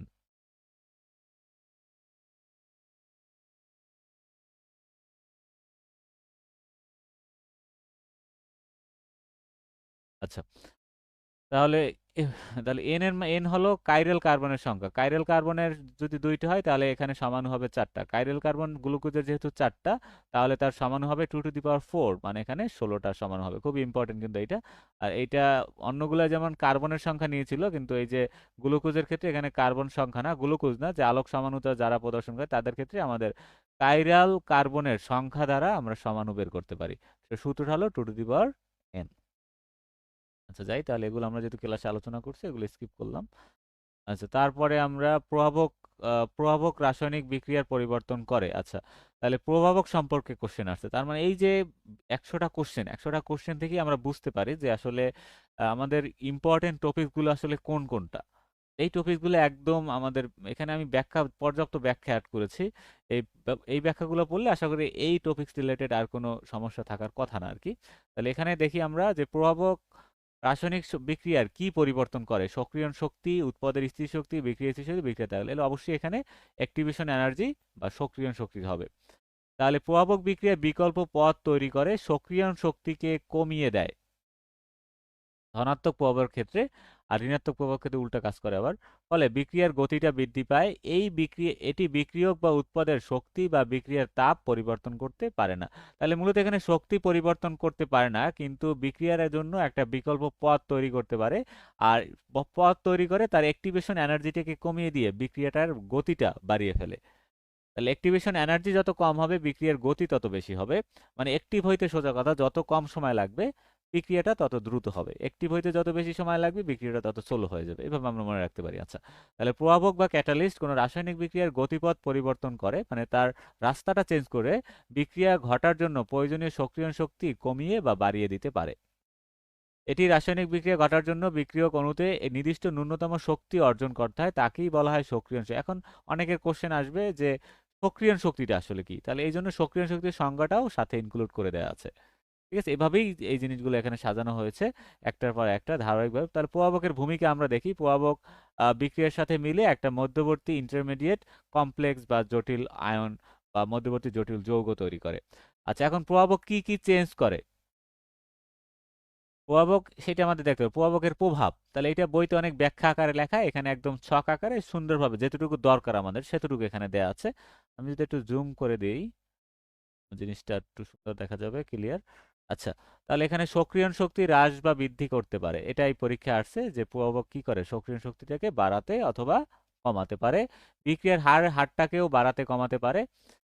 আচ্ছা, তাহলে এ- তাহলে n হলো কাইরাল কার্বনের সংখ্যা। কাইরাল কার্বনের যদি 2টি হয় তাহলে এখানে সমাণু হবে 4টা। কাইরাল কার্বন গ্লুকোজের যেহেতু 4টা, তাহলে তার সমাণু হবে 2 টু দি পাওয়ার 4, মানে এখানে 16টা সমাণু হবে। খুব ইম্পর্টেন্ট কিন্তু এইটা। আর এইটা অন্যগুলা যেমন কার্বনের সংখ্যা নিয়েছিল, কিন্তু এই যে গ্লুকোজের ক্ষেত্রে এখানে কার্বন সংখ্যা না, গ্লুকোজ না, যে আলোক সমাণুতা যারা প্রদর্শন করে তাদের ক্ষেত্রে আমাদের কাইরাল কার্বনের সংখ্যা দ্বারা আমরা সমাণু বের করতে পারি। তো সূত্রটা হলো 2 টু দি পাওয়ার n। আচ্ছা, যাই, তাহলে এগুলো আমরা যেহেতু ক্লাসে আলোচনা করছি, এগুলো স্কিপ করলাম। আচ্ছা, তারপরে আমরা প্রভাবক রাসায়নিক বিক্রিয়ার পরিবর্তন করে। আচ্ছা, তাহলে প্রভাবক সম্পর্কে কোশ্চেন আসছে। তার মানে এই যে 100টা কোশ্চেন থেকেই আমরা বুঝতে পারি যে আসলে আমাদের ইম্পর্টেন্ট টপিকগুলো আসলে কোন কোনটা। এই টপিকগুলো একদম আমাদের এখানে আমি পর্যাপ্ত ব্যাখ্যা অ্যাড করেছি। এই ব্যাখ্যাগুলো পড়লে আশা করি এই টপিকস রিলেটেড আর কোনো সমস্যা থাকার কথা না আর কি। তাহলে এখানে দেখি আমরা যে প্রভাবক রাসায়নিক বিক্রিয়ার কি পরিবর্তন করে, সক্রিয়ণ শক্তি, উৎপাদের স্থির শক্তি, বিক্রিয়া স্থির শক্তি, বিক্রিয়া ত্বরণ, এগুলো অবশ্যই এখানে অ্যাক্টিভেশন এনার্জি বা সক্রিয়ণ শক্তি হবে। তাহলে প্রভাবক বিক্রিয়া বিকল্প পথ তৈরি করে সক্রিয়ণ শক্তিকে কমিয়ে দেয় ধনাত্মক প্রভাবের ক্ষেত্রে, আর ঋণাত্মক প্রভাবের ক্ষেত্রে উল্টা কাজ করে আবার। ফলে বিক্রিয়ার গতিটা বৃদ্ধি পায়। এটি বিক্রিয়ক বা উৎপাদের শক্তি বা বিক্রিয়ার তাপ পরিবর্তন করতে পারে না। তাহলে মূলত এখানে শক্তি পরিবর্তন করতে পারে না, কিন্তু বিক্রিয়ার জন্য একটা বিকল্প পথ তৈরি করতে পারে। আর পথ তৈরি করে তার অ্যাক্টিভেশন এনার্জিটাকে কমিয়ে দিয়ে বিক্রিয়াটার গতিটা বাড়িয়ে ফেলে। তাহলে অ্যাক্টিভেশন এনার্জি যত কম হবে বিক্রিয়ার গতি তত বেশি হবে। মানে অ্যাক্টিভ হইতে, সোজা কথা, যত কম সময় লাগবে বিক্রিয়াটা তত দ্রুত হবে। অ্যাক্টিভ হইতে যত বেশি সময় লাগবে বিক্রিয়াটা তত স্লো হয়ে যাবে। এভাবে আমরা মনে রাখতে পারি। আচ্ছা, তাহলে প্রভাবক বা ক্যাটালিস্ট কোনো রাসায়নিক বিক্রিয়ার গতিপথ পরিবর্তন করে, মানে তার রাস্তাটা চেঞ্জ করে বিক্রিয়া ঘটার জন্য প্রয়োজনীয় সক্রিয়ণ শক্তি কমিয়ে বা বাড়িয়ে দিতে পারে। এটি রাসায়নিক বিক্রিয়া ঘটার জন্য বিক্রিয়ক অণুতে নির্দিষ্ট ন্যূনতম শক্তি অর্জন করতে হয়, তাকেই বলা হয় সক্রিয়ণ শক্তি। এখন অনেকের কোশ্চেন আসবে যে সক্রিয়ণ শক্তিটা আসলে কি। তাহলে এই জন্য সক্রিয়ণ শক্তির সংজ্ঞাটাও সাথে ইনক্লুড করে দেওয়া আছে। ঠিক আছে, এভাবেই এই জিনিসগুলো এখানে সাজানো হয়েছে একটার পর একটা ধারাবাহিকভাবে। তাহলে প্রভাবকের ভূমিকা আমরা দেখি। প্রভাবক বিক্রিয়ার সাথে মিলে একটা মধ্যবর্তী ইন্টারমিডিয়েট কমপ্লেক্স বা জটিল আয়ন বা মধ্যবর্তী জটিল যৌগ তৈরি করে। আচ্ছা, এখন প্রভাবক কি কি চেঞ্জ করে, প্রভাবক সেটা আমাদের দেখতে হবে। প্রভাবকের প্রভাব, তাহলে এটা বইতে অনেক ব্যাখ্যা আকারে লেখা, এখানে একদম ছক আকারে সুন্দরভাবে যেতটুকু দরকার আমাদের সেতটুকু এখানে দেয়া আছে। আমি যদি একটু জুম করে দিই, জিনিসটা একটু সুন্দর দেখা যাবে, ক্লিয়ার। আচ্ছা, তাহলে এখানে সক্রিয়ণ শক্তি হ্রাস বা বৃদ্ধি করতে পারে, এটাই পরীক্ষা আসছে যে প্রভাবক কি করে, সক্রিয়ণ শক্তিটাকে বাড়াতে অথবা কমাতে পারে। বিক্রিয়ার হারটাকেও বাড়াতে কমাতে পারে।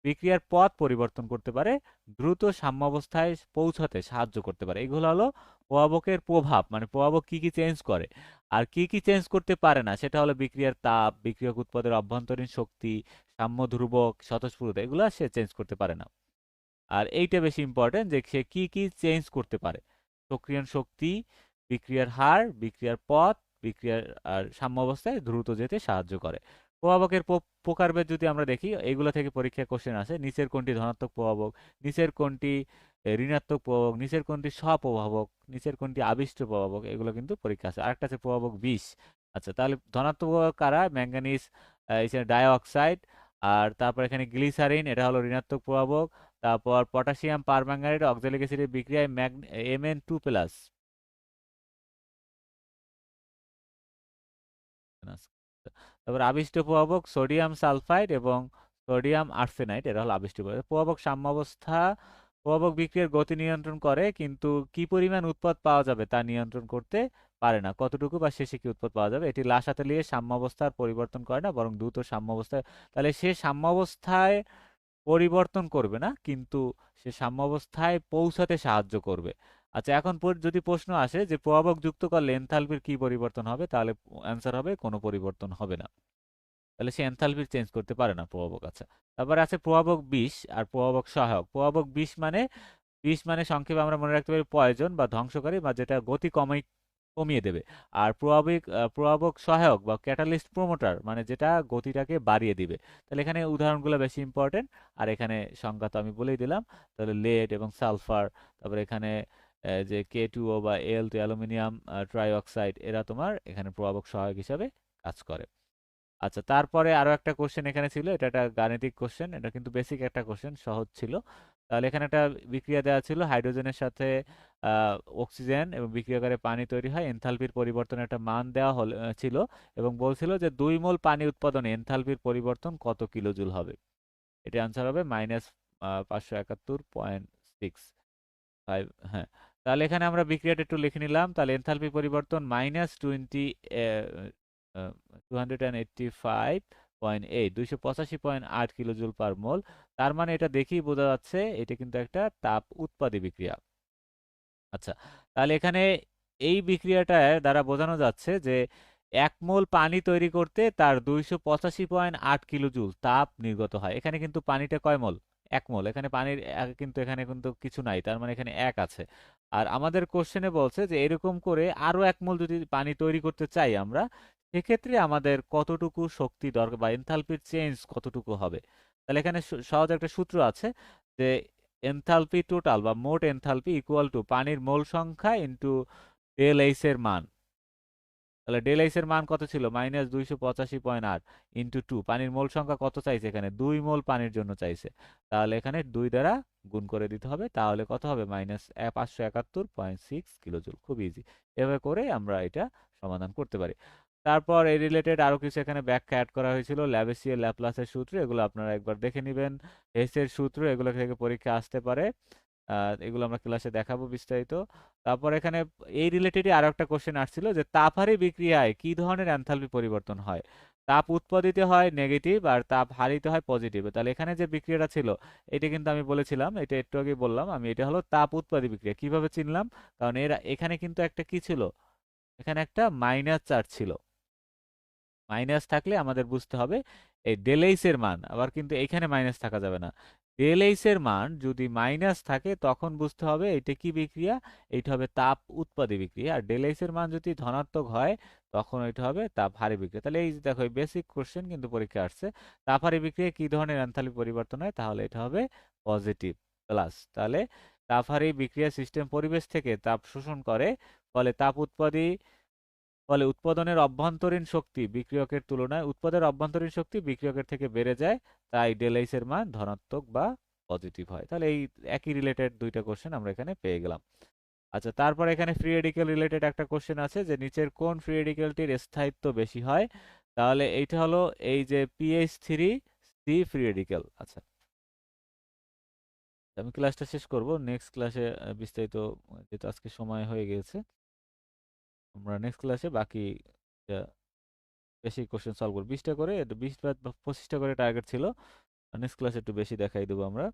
বিক্রিয়ার পথ পরিবর্তন করতে পারে। দ্রুত সাম্যাবস্থায় পৌঁছাতে সাহায্য করতে পারে। এগুলো হলো প্রভাবকের প্রভাব, মানে প্রভাবক কি কি চেঞ্জ করে। আর কি কি চেঞ্জ করতে পারে না সেটা হলো বিক্রিয়ার তাপ, বিক্রিয়ক উৎপাদের অভ্যন্তরীণ শক্তি, সাম্য ধ্রুবক, স্বতঃস্ফূর্ততা, এগুলো সে চেঞ্জ করতে পারে না। আর এইটা বেশি ইম্পর্টেন্ট যে সে কি কি চেঞ্জ করতে পারে, সক্রিয়ণ শক্তি, বিক্রিয়ার হার, বিক্রিয়ার পথ, বিক্রিয়ার আর সাম্য অবস্থায় দ্রুত যেতে সাহায্য করে। প্রভাবকের প্রকারভেদ যদি আমরা দেখি, এগুলো থেকে পরীক্ষায় কোশ্চেন আসে। নিচের কোনটি ধনাত্মক প্রভাবক, নিচের কোনটি ঋণাত্মক প্রভাবক, নিচের কোনটি স্বপ্রভাবক, নিচের কোনটি আবিষ্ট প্রভাবক, এগুলো কিন্তু পরীক্ষা আছে। আরেকটা আছে প্রভাবক বিষ। আচ্ছা, তাহলে ধনাত্মক প্রভাবক কারা, ম্যাঙ্গানিজ ডাইঅক্সাইড, আর তারপর এখানে গ্লিসারিন, এটা হলো ঋণাত্মক প্রভাবক। তারপর পটাশিয়াম পারম্যাঙ্গানেট অক্সালিক অ্যাসিডের বিক্রিয়ায় Mn2+। তারপর আবিষ্ট প্রভাবক সোডিয়াম সালফাইড এবং সোডিয়াম আর্সেনাইড, এরা হলো আবিষ্ট প্রভাবক। প্রভাবক সাম্যাবস্থা, প্রভাবক বিক্রিয়ার গতি নিয়ন্ত্রণ করে, কিন্তু কি পরিমাণ উৎপাদ পাওয়া যাবে তা নিয়ন্ত্রণ করতে পারে না। কতটুকু বা শেষে কি উৎপাদ পাওয়া যাবে, এটি লাসাতে সাম্যাবস্থার পরিবর্তন করে না, বরং দ্রুত সাম্যাবস্থায়। তাহলে সে সাম্যাবস্থায় পরিবর্তন করবে না, কিন্তু সে সাম্যাবস্থায় পৌঁছাতে সাহায্য করবে। আচ্ছা, এখন যদি প্রশ্ন আসে যে প্রভাবক যুক্ত করলে এনথালপির কি পরিবর্তন হবে, তাহলে অ্যান্সার হবে কোনো পরিবর্তন হবে না। তাহলে সে এনথালপি চেঞ্জ করতে পারে না প্রভাবক। আচ্ছা, তারপরে আছে প্রভাবক বিষ আর প্রভাবক সহায়ক। প্রভাবক বিষ মানে সংক্ষেপে আমরা মনে রাখতে পারি পয়জন বা ধ্বংসকারী, বা যেটা গতি কমিয়ে দেবে। আর প্রভাবক সহায়ক বা ক্যাটালিস্ট প্রমোটার, মানে যেটা গতিটাকে বাড়িয়ে দিবে। তাহলে এখানে উদাহরণগুলো বেশি ইম্পর্টেন্ট। আর এখানে সংজ্ঞা তো আমি বলেই দিলাম। তাহলে লেড এবং সালফার, তারপরে এখানে যে K2O বা Al2 অ্যালুমিনিয়াম ট্রাইঅক্সাইড, এরা তোমার এখানে প্রভাবক সহায়ক হিসাবে কাজ করে। আচ্ছা, তারপরে আরো একটা কোশ্চেন এখানে ছিল, এটা একটা গাণিতিক কোশ্চেন, এটা কিন্তু বেসিক একটা কোশ্চেন, সহজ ছিল। তাহলে এখানে একটা বিক্রিয়া দেওয়া ছিল, হাইড্রোজেনের সাথে অক্সিজেন, এবং বিক্রিয়াকারে পানি তৈরি হয়। এনথালপির পরিবর্তনের একটা মান দেওয়া ছিল, এবং বলছিল যে 2 মোল পানি উৎপাদনে এনথালপির পরিবর্তন কত কিলোজুল হবে। এটা আনসার হবে -571.65। হ্যাঁ, তাহলে এখানে আমরা বিক্রিয়াটা একটু লিখে নিলাম। তাহলে এনথালপি পরিবর্তন -285.8, 285.8 কিলোজুল পার মোল। তার মানে এটা দেখেই বোঝা যাচ্ছে এটা কিন্তু একটা তাপ উৎপাদী বিক্রিয়া। আচ্ছা, তাহলে এখানে এই বিক্রিয়াটার দ্বারা বোঝানো যাচ্ছে যে 1 মোল পানি তৈরি করতে তার 285.8 কিলোজুল তাপ নির্গত হয়। এখানে কিন্তু পানিটা কয় মোল, 1 মোল। এখানে পানির কিন্তু এখানে কিন্তু কিছু নাই, তার মানে এখানে 1 আছে। আর আমাদের কোশ্চেনে বলছে যে এরকম করে আরো 1 মোল যদি পানি তৈরি করতে চাই আমরা, সেক্ষেত্রে আমাদের কতটুকু শক্তি দরকার বা এনথালপির চেঞ্জ কতটুকু হবে। তাহলে এখানে সহজ একটা সূত্র আছে যে এনথালপি টোটাল বা মোট এনথালপি ইকুয়াল টু পানির মোল সংখ্যা ইন্টু ডেল এইচ এর মান। তাহলে ডেল এইচ এর মান কত ছিল, -285.8 ইন্টু 2, পানির মোল সংখ্যা কত চাইছে, এখানে 2 মোল পানির জন্য চাইছে। তাহলে এখানে 2 দ্বারা গুণ করে দিতে হবে, তাহলে কত হবে, -571.6 কিলোজুল। খুব ইজি, এভাবে করে আমরা এটা সমাধান করতে পারি। তারপর এই রিলেটেড আরো কিছু এখানে ব্যাখ্যা অ্যাড করা হয়েছিল, ল্যাভেসিয়ার ল্যাপ্লাসের সূত্র, এগুলো আপনারা একবার দেখে নেবেন। হেসের সূত্র, এগুলো থেকে পরীক্ষা আসতে পারে। এগুলো আমরা ক্লাসে দেখাবো বিস্তারিত। তারপর এখানে এই রিলেটেডই আরো একটা কোশ্চেন আসছিল যে তাপহারী বিক্রিয়ায় কি ধরনের এনথালপি পরিবর্তন হয়। তাপ উৎপাদিত হয় নেগেটিভ আর তাপ হারিত হয় পজিটিভ। তাহলে এখানে যে বিক্রিয়াটা ছিল, এটা কিন্তু আমি বলেছিলাম, এটা একটু আগে বললাম আমি, এটা হলো তাপ উৎপাদী বিক্রিয়া। কিভাবে চিনলাম, কারণ এখানে কিন্তু একটা কি ছিল, এখানে একটা মাইনাস চার্জ ছিল। মাইনাস থাকলে আমাদের বুঝতে হবে এই ডেল এইচ এর মান, আবার কিন্তু এখানে মাইনাস থাকা যাবে না। ডেল এইচ এর মান যদি মাইনাস থাকে তখন বুঝতে হবে এটা কি বিক্রিয়া, এইটা হবে তাপ উৎপাদী বিক্রিয়া। আর ডেল এইচ এর মান যদি ধনাত্মক হয় তখন এটা হবে তাপ হারি বিক্রিয়া। তাহলে এই যে দেখো বেসিক কোশ্চেন কিন্তু পরীক্ষা আসছে, তাপ হারি বিক্রিয়া কি ধরনের এনথালপি পরিবর্তন হয়, তাহলে এটা হবে পজিটিভ প্লাস। তাহলে তাপ হারি বিক্রিয়া সিস্টেম পরিবেশ থেকে তাপ শোষণ করে, ফলে তাপ উৎপাদী, ফলে উৎপাদনের অভ্যন্তরীণ শক্তি বিক্রিয়কের তুলনায় উৎপাদনের অভ্যন্তরীণ শক্তি বিক্রিয়কের থেকে বেড়ে যায়, তাই ডেল এইচ এর মান ধনাত্মক বা পজিটিভ হয়। তাহলে এই একই রিলেটেড দুইটা কোশ্চেন আমরা এখানে পেয়ে গেলাম। আচ্ছা, তারপর এখানে ফ্রি রেডিকেল রিলেটেড একটা কোশ্চেন আছে যে নিচের কোন ফ্রি রেডিকেলটির স্থায়িত্ব বেশি হয়, তাহলে এইটা হলো এই যে PH3 ফ্রি রেডিকেল। আচ্ছা, আমি ক্লাসটা শেষ করব, নেক্সট ক্লাসে বিস্তারিত, যেহেতু আজকে সময় হয়ে গিয়েছে, আমরা নেক্সট ক্লাসে বাকি বেশি কোশ্চেন সলভ করবো। 20টা করে, 20 বা 25টা করে টার্গেট ছিল, নেক্সট ক্লাসে একটু বেশি দেখাই দেবো আমরা।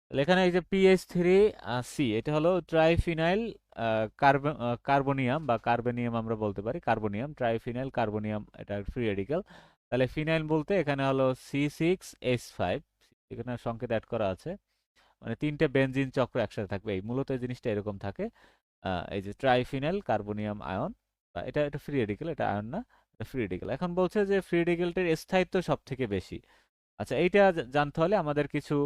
তাহলে এখানে এই যে PH3C, এটা হলো ট্রাইফিনাইল কার্বনিয়াম বা কার্বনিয়াম আমরা বলতে পারি, কার্বনিয়াম, ট্রাইফিনাইল কার্বনিয়াম, এটা ফ্রি রেডিক্যাল। তাহলে ফিনাইল বলতে এখানে হলো C6H5, এখানে সংকেত অ্যাড করা আছে, মানে তিনটে বেনজিন চক্র একসাথে থাকবে, এই মূলত এই জিনিসটা এরকম থাকে। এই যে ট্রাইফিনাইল কার্বনিয়াম আয়ন, এটা এটা ফ্রি রেডিক্যাল, এটা আয়ন না, এটা ফ্রি রেডিক্যাল। এখন বলছে যে ফ্রি রেডিক্যালটির স্থায়িত্ব সব থেকে বেশি। আচ্ছা, এইটা জানতে হলে আমাদের কিছু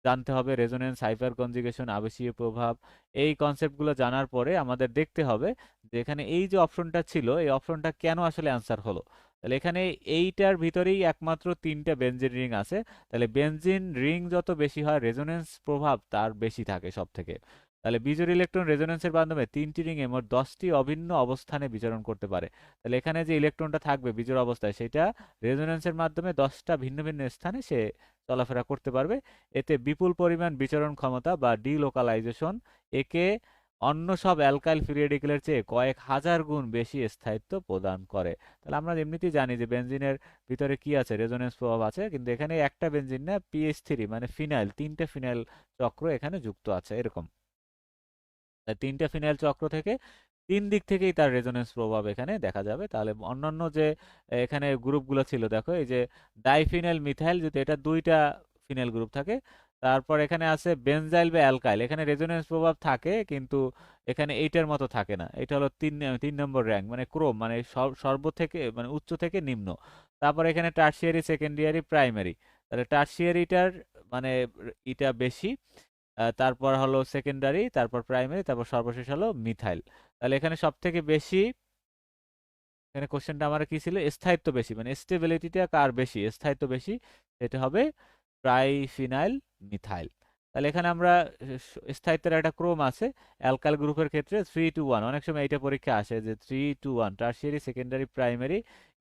জানতে হবে, রেজোনেন্স, হাইপার কনজুগেশন, আবেশীয় প্রভাব, এই কনসেপ্টগুলো জানার পরে আমাদের দেখতে হবে যে এখানে এই যে অপশনটা ছিল, এই অপশনটা কেন আসলে অ্যান্সার হলো। তাহলে এখানে এইটার ভিতরেই একমাত্র তিনটা বেনজিন রিং আছে, তাহলে বেনজিন রিং যত বেশি হয় রেজোনেন্স প্রভাব তার বেশি থাকে সব থেকে। তাহলে বিজোড় ইলেকট্রন রেজোনেন্সের মাধ্যমে তিনটি রিংয়ে মোট 10টি অভিন্ন অবস্থানে বিচরণ করতে পারে। তাহলে এখানে যে ইলেকট্রনটা থাকবে বিজোড় অবস্থায়, সেটা রেজোনেন্সের মাধ্যমে 10টা ভিন্ন ভিন্ন স্থানে সে চলাফেরা করতে পারবে। এতে বিপুল পরিমাণ বিচরণ ক্ষমতা বা ডিলোকালাইজেশন একে অন্য সব অ্যালকাইল ফ্রি রেডিকেলের চেয়ে কয়েক হাজার গুণ বেশি স্থায়িত্ব প্রদান করে। তাহলে আমরা এমনিতেই জানি যে বেনজিনের ভিতরে কি আছে, রেজোনেন্স প্রভাব আছে, কিন্তু এখানে একটা বেনজিন না, PH3 মানে ফিনাইল, তিনটে ফিনাইল চক্র এখানে যুক্ত আছে এরকম। তাই তিনটে ফিনাইল চক্র থেকে তিন দিক থেকেই তার রেজোনেন্স প্রভাব এখানে দেখা যাবে। তাহলে অন্যান্য যে এখানে গ্রুপগুলো ছিল, দেখো এই যে ডাইফিনাইল মিথাইল, যদি এটা দুইটা ফিনাইল গ্রুপ থাকে, তারপর এখানে আছে বেনজাইল বা অ্যালকাইল, এখানে রেজোনেন্স প্রভাব থাকে কিন্তু এখানে এইটার মতো থাকে না, এটা হলো তিন নম্বর র্যাঙ্ক, মানে ক্রম, মানে সর্ব থেকে মানে উচ্চ থেকে নিম্ন। তারপর এখানে টার্সিয়ারি, সেকেন্ডারি, প্রাইমারি, তাহলে টার্সিয়ারিটার মানে এটা বেশি, তারপর হলো সেকেন্ডারি, তারপর প্রাইমারি, তারপর সর্বশেষ হলো মিথাইল। তাহলে এখানে সব থেকে বেশি, এখানে কোশ্চেনটা আমার কি ছিল, স্থায়িত্ব বেশি, মানে স্টেবিলিটিটা কার বেশি, স্থায়িত্ব বেশি, এটা হবে ট্রাইফিনাইল মিথাইল। তাহলে এখানে আমরা স্থায়িত্বের একটা ক্রম আছে, অ্যালকাইল গ্রুপের ক্ষেত্রে 3 to 1, অনেক সময় এটা পরীক্ষা আসে যে 3 to 1, টার্সিয়ারি, সেকেন্ডারি, প্রাইমারি,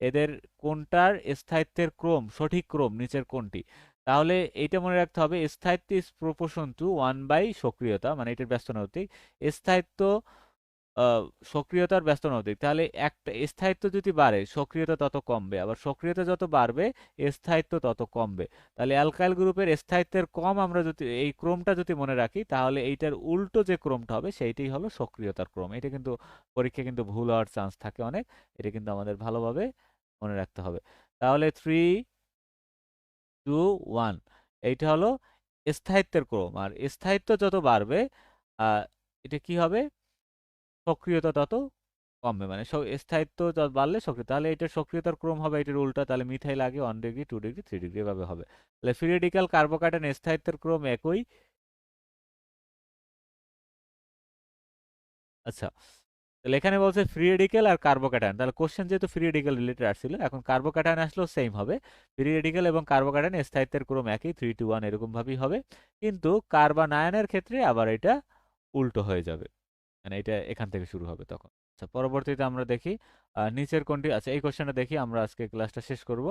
এদের কোনটার স্থায়িত্বের ক্রম, সঠিক ক্রম নিচের কোনটি। তাহলে এইটা মনে রাখতে হবে, স্থায়িত্ব ইজ প্রপোর্শন টু 1 বাই সক্রিয়তা, মানে এটার ব্যস্ত নৈতিক স্থায়িত্ব, সক্রিয়তার ব্যস্ত নৈতিক। তাহলে একটা স্থায়িত্ব যদি বাড়ে সক্রিয়তা তত কমবে, আবার সক্রিয়তা যত বাড়বে স্থায়িত্ব তত কমবে। তাহলে অ্যালকাইল গ্রুপের স্থায়িত্বের কম, আমরা যদি এই ক্রমটা যদি মনে রাখি, তাহলে এইটার উল্টো যে ক্রমটা হবে সেইটাই হলো সক্রিয়তার ক্রম। এটা কিন্তু পরীক্ষা কিন্তু ভুল হওয়ার চান্স থাকে অনেক, এটা কিন্তু আমাদের ভালোভাবে মনে রাখতে হবে। তাহলে 3 to 1 এইটা হলো স্থায়িত্বের ক্রম, আর স্থায়িত্ব যত বাড়বে এটা কি হবে, সক্রিয়তা তত কমবে, মানে স্থায়িত্ব যত বাড়লে সক্রিয়, তাহলে এটার সক্রিয়তার ক্রম হবে এটার উল্টা। তাহলে মিথাইল আগে 1 ডিগ্রি, 2 ডিগ্রি, 3 ডিগ্রি এভাবে হবে। তাহলে ফ্রি রেডিক্যাল, কার্বোকার্বন স্থায়িত্বের ক্রম একই। আচ্ছা, তাহলে এখানে বলছে ফ্রি রেডিক্যাল আর কার্বোক্যাটায়ন, তাহলে কোশ্চেন যেহেতু ফ্রি রেডিক্যাল রিলেটেড আসছিল, এখন কার্বোক্যাটায়ন আসলেও সেম হবে। ফ্রি রেডিক্যাল এবং কার্বোক্যাটায়ন স্থায়িত্বের ক্রম একই, 3 to 1 এরকম ভাবেই হবে, কিন্তু কার্বনায়নের ক্ষেত্রে আবার এটা উল্টো হয়ে যাবে, মানে এটা এখান থেকে শুরু হবে তখন। আচ্ছা, পরবর্তীতে আমরা দেখি নিচের কোনটি, আচ্ছা এই কোশ্চেনটা দেখি, আমরা আজকে ক্লাসটা শেষ করব।